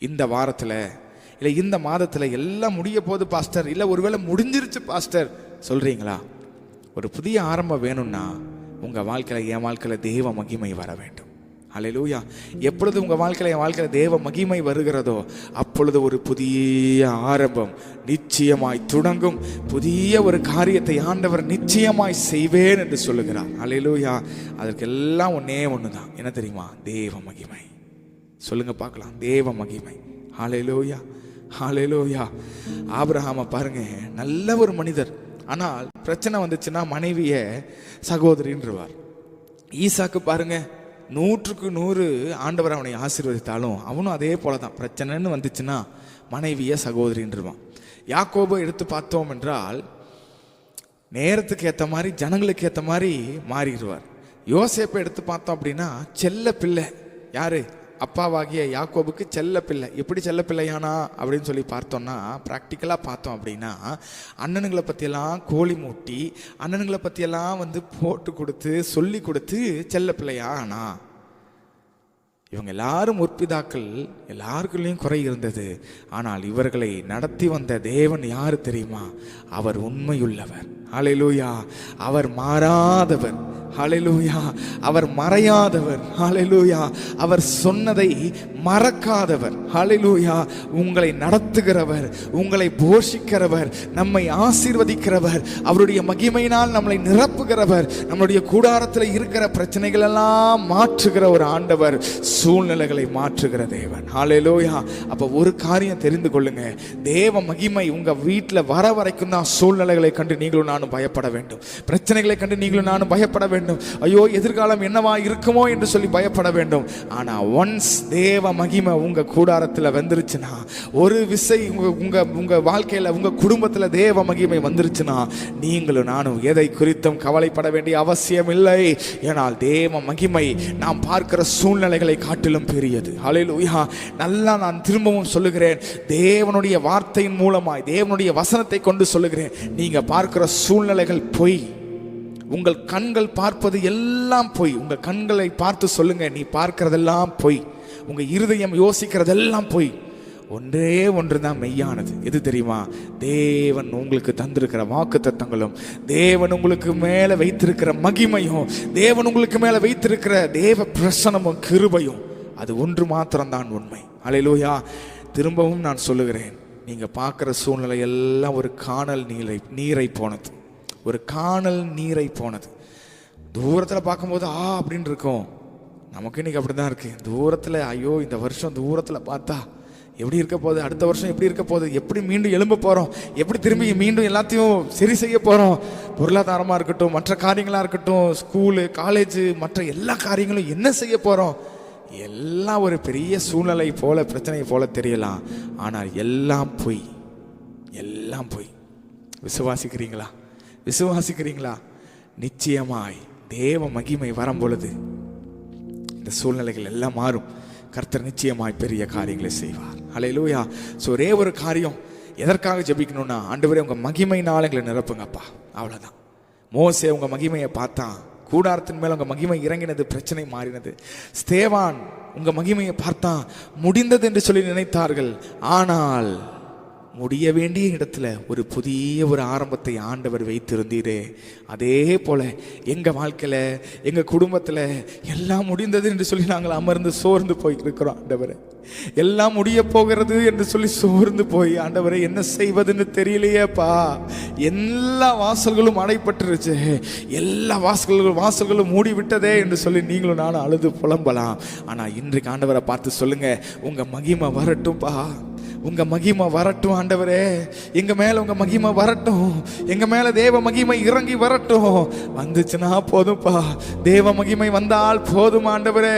இந்த வாரத்துல இல்ல இந்த மாதத்துல எல்லாம் முடிய போது பாஸ்டர், இல்ல ஒருவேளை முடிஞ்சிருச்சு பாஸ்டர் சொல்றீங்களா? ஒரு புதிய ஆரம்பம் வேணும்னா உங்க வாழ்க்கையில, என் வாழ்க்கையில தேவ மகிமை வர வேண்டும். ஹல்லேலூயா. எப்பொழுது உங்க வாழ்க்கையில, என் வாழ்க்கையில தேவ மகிமை வருகிறதோ அப்பொழுது ஒரு புதிய ஆரம்பம் நிச்சயமாய் தொடங்கும். புதிய ஒரு காரியத்தை ஆண்டவர் நிச்சயமாய் செய்வேன் என்று சொல்லுகிறார். ஹல்லேலூயா. அதற்கெல்லாம் ஒன்னே ஒண்ணுதான், என்ன தெரியுமா? தேவ மகிமை. சொல்லுங்க பார்க்கலாம், தேவ மகிமை. ஹல்லேலூயா. ஹல்லேலூயா. ஆபிரகாமை பாருங்க, நல்ல ஒரு மனிதர். ஆனால் பிரச்சனை வந்துச்சுன்னா மனைவிய சகோதரின்றுவார். ஈசாக்கு பாருங்க, 100க்கு 100 ஆண்டவர் அவனை ஆசீர்வதித்தாலும் அவனும் அதே போலதான், பிரச்சனைன்னு வந்துச்சுன்னா மனைவிய சகோதரின்றுவான். யாக்கோபை எடுத்து பார்த்தோம் என்றால் நேரத்துக்கு ஏற்ற மாதிரி, ஜனங்களுக்கு ஏற்ற மாதிரி மாறிடுவார். யோசேப்பை எடுத்து பார்த்தோம் அப்படின்னா செல்ல பிள்ளை. யாரு? அப்பாவாகிய யாக்கோபுக்கு செல்ல பிள்ளை. எப்படி செல்ல பிள்ளையானா அப்படின்னு சொல்லி பார்த்தோம்னா, ப்ராக்டிக்கலாக பார்த்தோம் அப்படின்னா, அண்ணனுங்களை பற்றியெல்லாம் கோழி மூட்டி, அண்ணனுங்களை பற்றியெல்லாம் போட்டு கொடுத்து சொல்லி கொடுத்து செல்ல பிள்ளையா ஆனா. இவங்க எல்லாரும் முற்பிதாக்கள், எல்லாருக்குள்ளேயும் குறை இருந்தது. ஆனால் இவர்களை நடத்தி வந்த தேவன் யாரு தெரியுமா? அவர் உண்மையுள்ளவர். ஹல்லேலூயா. அவர் மாறாதவர். ஹல்லேலூயா. அவர் மறையாதவர். ஹல்லேலூயா. அவர் சொன்னதை மறக்காதவர். ஹல்லேலூயா. உங்களை நடத்துகிறவர், உங்களை போஷிக்கிறவர், நம்மை ஆசீர்வதிக்கிறவர், அவருடைய மகிமையினால் நம்மளை நிரப்புகிறவர், நம்முடைய கூடாரத்தில் இருக்கிற பிரச்சனைகள் எல்லாம் மாற்றுகிற ஒரு ஆண்டவர், சூழ்நிலைகளை மாற்றுகிற தேவன். ஹல்லேலூயா. அப்ப ஒரு காரியம் தெரிந்து கொள்ளுங்க, தேவ மகிமை உங்க வீட்டில் வர வரைக்கும் தான் சூழ்நிலைகளை கண்டு நீங்களும் நானும் பயப்பட வேண்டும். பிரச்சனைகளை கண்டு நீங்களும் நானும் பயப்பட வேண்டும். ஐயோ எதிர்காலம் என்னவா இருக்குமோ என்று சொல்லி பயப்பட வேண்டும். ஆனா ஒன்ஸ் தேவ மகிமை உங்க கூடாரத்தில் வந்துருச்சுன்னா, ஒரு விசை உங்க வாழ்க்கையில, உங்க குடும்பத்தில் தேவ மகிமை வந்துருச்சுன்னா, நீங்களும் நானும் எதை குறித்தும் கவலைப்பட வேண்டிய அவசியம் இல்லை. ஏனால் தேவ மகிமை நாம் பார்க்கிற சூழ்நிலைகளை காட்டிலும் பெரியது. ஹல்லேலூயா. நல்லா நான் திரும்பவும் சொல்லுகிறேன், தேவனுடைய வார்த்தையின் மூலமாய், தேவனுடைய வசனத்தை கொண்டு சொல்லுகிறேன், நீங்க பார்க்கிற சூழ்நிலைகள் பொய். உங்கள் கண்கள் பார்ப்பது எல்லாம் பொய். உங்க கண்களை பார்த்து சொல்லுங்க, நீ பார்க்கிறதெல்லாம் பொய். உங்க இருதயம் யோசிக்கிறதெல்லாம் பொய். ஒன்றே ஒன்றுதான் மெய்யானது. எது தெரியுமா? தேவன் உங்களுக்கு தந்திருக்கிற வாக்குத்தத்தங்களும், தேவன் உங்களுக்கு மேல வைத்திருக்கிற மகிமையும், தேவன் உங்களுக்கு மேல வைத்திருக்கிற தேவ பிரசனமும் கிருபையும், அது ஒன்று மாத்திரம்தான் உண்மை. ஹல்லேலூயா. திரும்பவும் நான் சொல்லுகிறேன், நீங்கள் பார்க்குற சூழ்நிலை எல்லாம் ஒரு காணல் நீரை போனது, ஒரு காணல் நீரை போனது. தூரத்தில் பார்க்கும்போது அப்படின்னு இருக்கும். நமக்கு இன்னைக்கு அப்படி தான் இருக்குது. தூரத்தில் ஐயோ இந்த வருஷம் தூரத்தில் பார்த்தா எப்படி இருக்க போகுது, அடுத்த வருஷம் எப்படி இருக்க போகுது, எப்படி மீண்டும் எழும்ப போகிறோம், எப்படி திரும்பி மீண்டும் எல்லாத்தையும் சரி செய்ய போகிறோம், பொருளாதாரமாக இருக்கட்டும், மற்ற காரியங்களாக இருக்கட்டும், ஸ்கூலு காலேஜு மற்ற எல்லா காரியங்களும் என்ன செய்ய போகிறோம், எல்லாம் ஒரு பெரிய சூழ்நிலை போல பிரச்சனை போல தெரியலாம். ஆனால் எல்லாம் பொய், எல்லாம் பொய். விசுவாசிக்கிறீங்களா? விசுவாசிக்கிறீங்களா? நிச்சயமாய் தேவ மகிமை வரும் பொழுது இந்த சூழ்நிலைகள் எல்லாம் மாறும். கர்த்தர் நிச்சயமாய் பெரிய காரியங்களை செய்வார். ஹல்லேலூயா. ஸோ ஒரே ஒரு காரியம், எதற்காக ஜெபிக்கணும்னா, ஆண்டவரே உங்கள் மகிமையினால் எங்களை நிரப்புங்கப்பா. அவ்வளோதான். மோசே உங்கள் மகிமையை பார்த்தான், கூடாரத்தின் மேலே உங்கள் மகிமை இறங்கினது, பிரச்சனை மாறினது. ஸ்தேவான் உங்கள் மகிமையை பார்த்தான், முடிந்தது என்று சொல்லி நினைத்தார்கள். ஆனால் முடிய வேண்டிய இடத்துல ஒரு புதிய ஒரு ஆரம்பத்தை ஆண்டவர் வைத்திருந்தீரே, அதே போல எங்கள் வாழ்க்கையில் எங்கள் குடும்பத்தில் எல்லாம் முடிந்தது என்று சொல்லி நாங்கள் அமர்ந்து சோர்ந்து போய் இருக்கிறோம். ஆண்டவரை எல்லாம் முடிய போகிறது என்று சொல்லி சோர்ந்து போய், ஆண்டவரை என்ன செய்வதுன்னு தெரியலையேப்பா, எல்லா வாசல்களும் அடைப்பட்டுருச்சு, எல்லா வாசல்களும் மூடி விட்டதே என்று சொல்லி நீங்களும் நானும் அழுது புலம்பலாம். ஆனால் இன்றைக்கு ஆண்டவரை பார்த்து சொல்லுங்க, உங்க மகிமை வரட்டும்பா, உங்க மகிமை வரட்டும் ஆண்டவரே, எங்க மேல உங்க மகிமை வரட்டும், எங்க மேல தேவ மகிமை இறங்கி வரட்டும். வந்துச்சுன்னா போதும்பா, தேவ மகிமை வந்தால் போதும் ஆண்டவரே.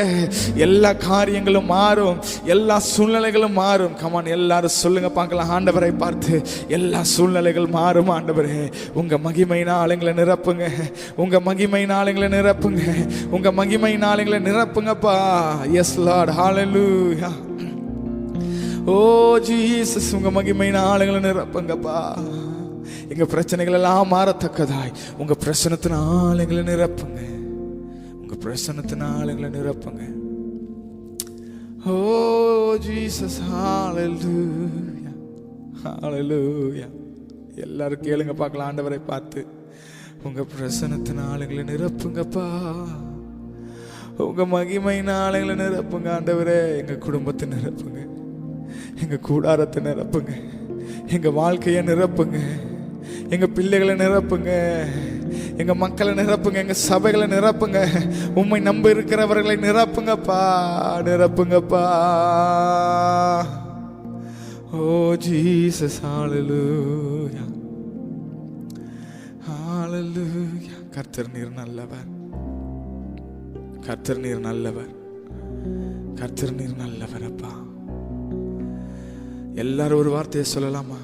எல்லா காரியங்களும் மாறும், எல்லா சூழ்நிலைகளும் மாறும். கமான், எல்லாரும் சொல்லுங்க பார்க்கலாம், ஆண்டவரை பார்த்து எல்லா சூழ்நிலைகள் மாறும் ஆண்டவரே. உங்க மகிமையினால் எங்களை நிரப்புங்க, உங்க மகிமையினால் எங்களை நிரப்புங்க, உங்க மகிமையினால் எங்களை நிரப்புங்கப்பா. எஸ் லார்ட், ஹல்லேலூயா. ஓ ஜீசஸ், உங்க மகிமையினால் எங்களை நிரப்புங்கப்பா. எங்க பிரச்சனைகள் எல்லாம் மாறத்தக்கதாய் உங்க பிரசன்னத்தினால் எங்களை நிரப்புங்க, உங்க பிரசன்னத்தினால் எங்களை நிரப்புங்க. ஓ ஜீசஸ், ஹல்லேலூயா, ஹல்லேலூயா. எல்லாரும் கேளுங்க பார்க்கலாம், ஆண்டவரை பார்த்து உங்க பிரசன்னத்தினால் எங்களை நிரப்புங்கப்பா, உங்க மகிமையினால் எங்களை நிரப்புங்க ஆண்டவரே. எங்க குடும்பத்தை நிரப்புங்க, எங்க கூடாரத்தை நிரப்புங்க, எங்க வாழ்க்கையை நிரப்புங்க, எங்க பிள்ளைகளை நிரப்புங்க, எங்க மக்களை நிரப்புங்க, எங்க சபைகளை நிரப்புங்க, உம்மை நம்ப இருக்கிறவர்களை நிரப்புங்கப்பா, நிரப்புங்கப்பா. ஓ ஜீசஸ், ஹல்லேலூயா, ஹல்லேலூயா. கர்த்தர் நீர் நல்லவர், கர்த்தர் நீர் நல்லவர், கர்த்தர் நீர் நல்லவர் அப்பா. எல்லாரும் ஒரு வார்த்தையை சொல்லலாமா?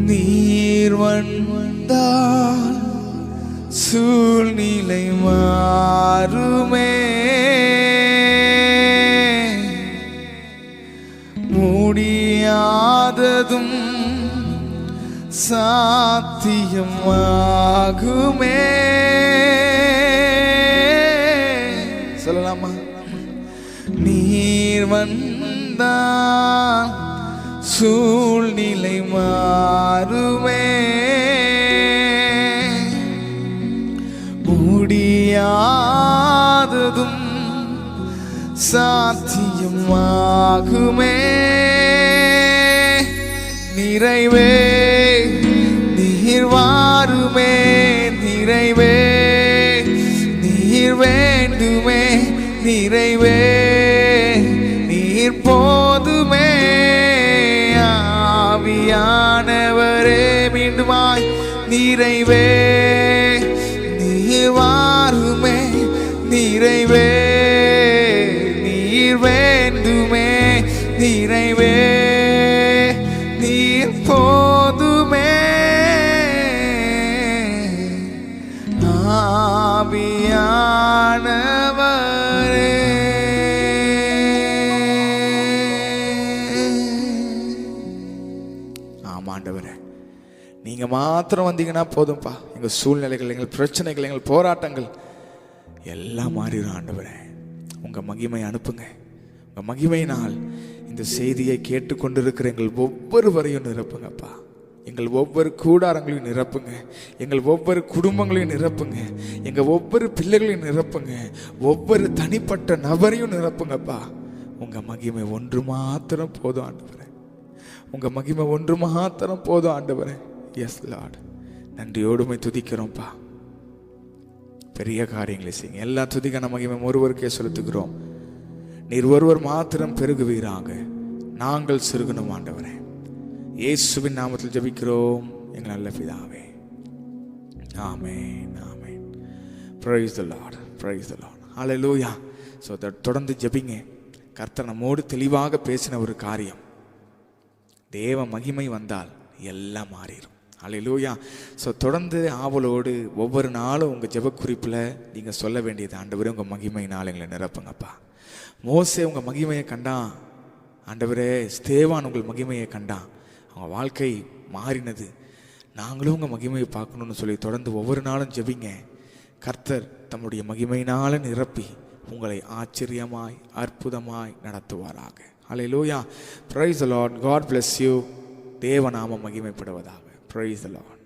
நீர் வந்தால் சூழ்நிலை மாறுமே, முடியாததும் சாத்தியமாகுமே. சொல்லலாமா? நீர் வந்தால் சூழ்நிலை மாறுமே, முடியாததும் சாத்தியமாகுமே. நிறைவே நீர் வாருமே, நிறைவே நீர் வேண்டுமே, நிறைவே நீர் போதுமே. ஆவியானவரே மீண்டுமாய் நிறைவே நீர் வாருமே, நிறைவே நீர் வேண்டுமே, நிறைவே நீர் போதுமே. ஆவியானவரே ஆமாண்டவரே, நீங்க மாத்திரம் வந்தீங்கன்னா போதும்பா. எங்க சூழ்நிலைகள், எங்கள் பிரச்சனைகள், எங்கள் போராட்டங்கள் எல்லாம் மாறிடும் ஆண்டவரே. உங்க மகிமை அனுப்புங்க, உங்க மகிமையினால் இந்த செய்தியை கேட்டுக்கொண்டிருக்கிற எங்கள் ஒவ்வொருவரையும் நிரப்புங்கப்பா. எங்கள் ஒவ்வொரு கூடாரங்களையும் நிரப்புங்க. எங்கள் ஒவ்வொரு குடும்பங்களையும் நிரப்புங்க. எங்கள் ஒவ்வொரு பிள்ளைகளையும் நிரப்புங்க. ஒவ்வொரு தனிப்பட்ட நபரையும் நிரப்புங்கப்பா. உங்கள் மகிமை ஒன்று மாத்திரம் போதும் ஆண்டவரே. உங்கள் மகிமை ஒன்று மாத்திரம் போதும் ஆண்டவரே. எஸ் லார்ட், நன்றியோடுமை துதிக்கிறோம்ப்பா. பெரிய காரியங்களை செய்யுங்க. எல்லா துதிக்கான மகிமை ஒருவருக்கே செலுத்துகிறோம். நீர் ஒருவர் மாத்திரம் பெருகுவீராக, நாங்கள் சிறுகணும் ஆண்டவரே. இயேசுவின் நாமத்தில் ஜெபிக்கிறோம் எங்கள் நல்ல பிதாவே. ஆமென், ஆமென். Praise the Lord, praise the Lord. ஹல்லேலூயா. ஸோ தொடர்ந்து ஜெபிங்க. கர்த்தர் நம்மோடு தெளிவாக பேசின ஒரு காரியம், தேவ மகிமை வந்தால் எல்லாம் மாறிடும். ஹல்லேலூயா. ஸோ தொடர்ந்து ஆவலோடு ஒவ்வொரு நாளும் உங்கள் ஜெபக்குறிப்பில் நீங்கள் சொல்ல வேண்டியது, ஆண்டவரே உங்கள் மகிமையினால் எங்களை நிரப்புங்கப்பா. மோசே உங்கள் மகிமையை கண்டான் ஆண்டவரே. ஸ்தேவான் உங்கள் மகிமையை கண்டான், அவங்க வாழ்க்கை மாறினது. நாங்களும் உங்கள் மகிமையை பார்க்கணுன்னு சொல்லி தொடர்ந்து ஒவ்வொரு நாளும் ஜெபிங்க. கர்த்தர் தம்முடைய மகிமையினால் நிரப்பி உங்களை ஆச்சரியமாய் அற்புதமாய் நடத்துவாராக. ஹல்லேலூயா. Praise the Lord. God bless you. தேவநாமம் மகிமைப்படுவதாக. Praise the Lord.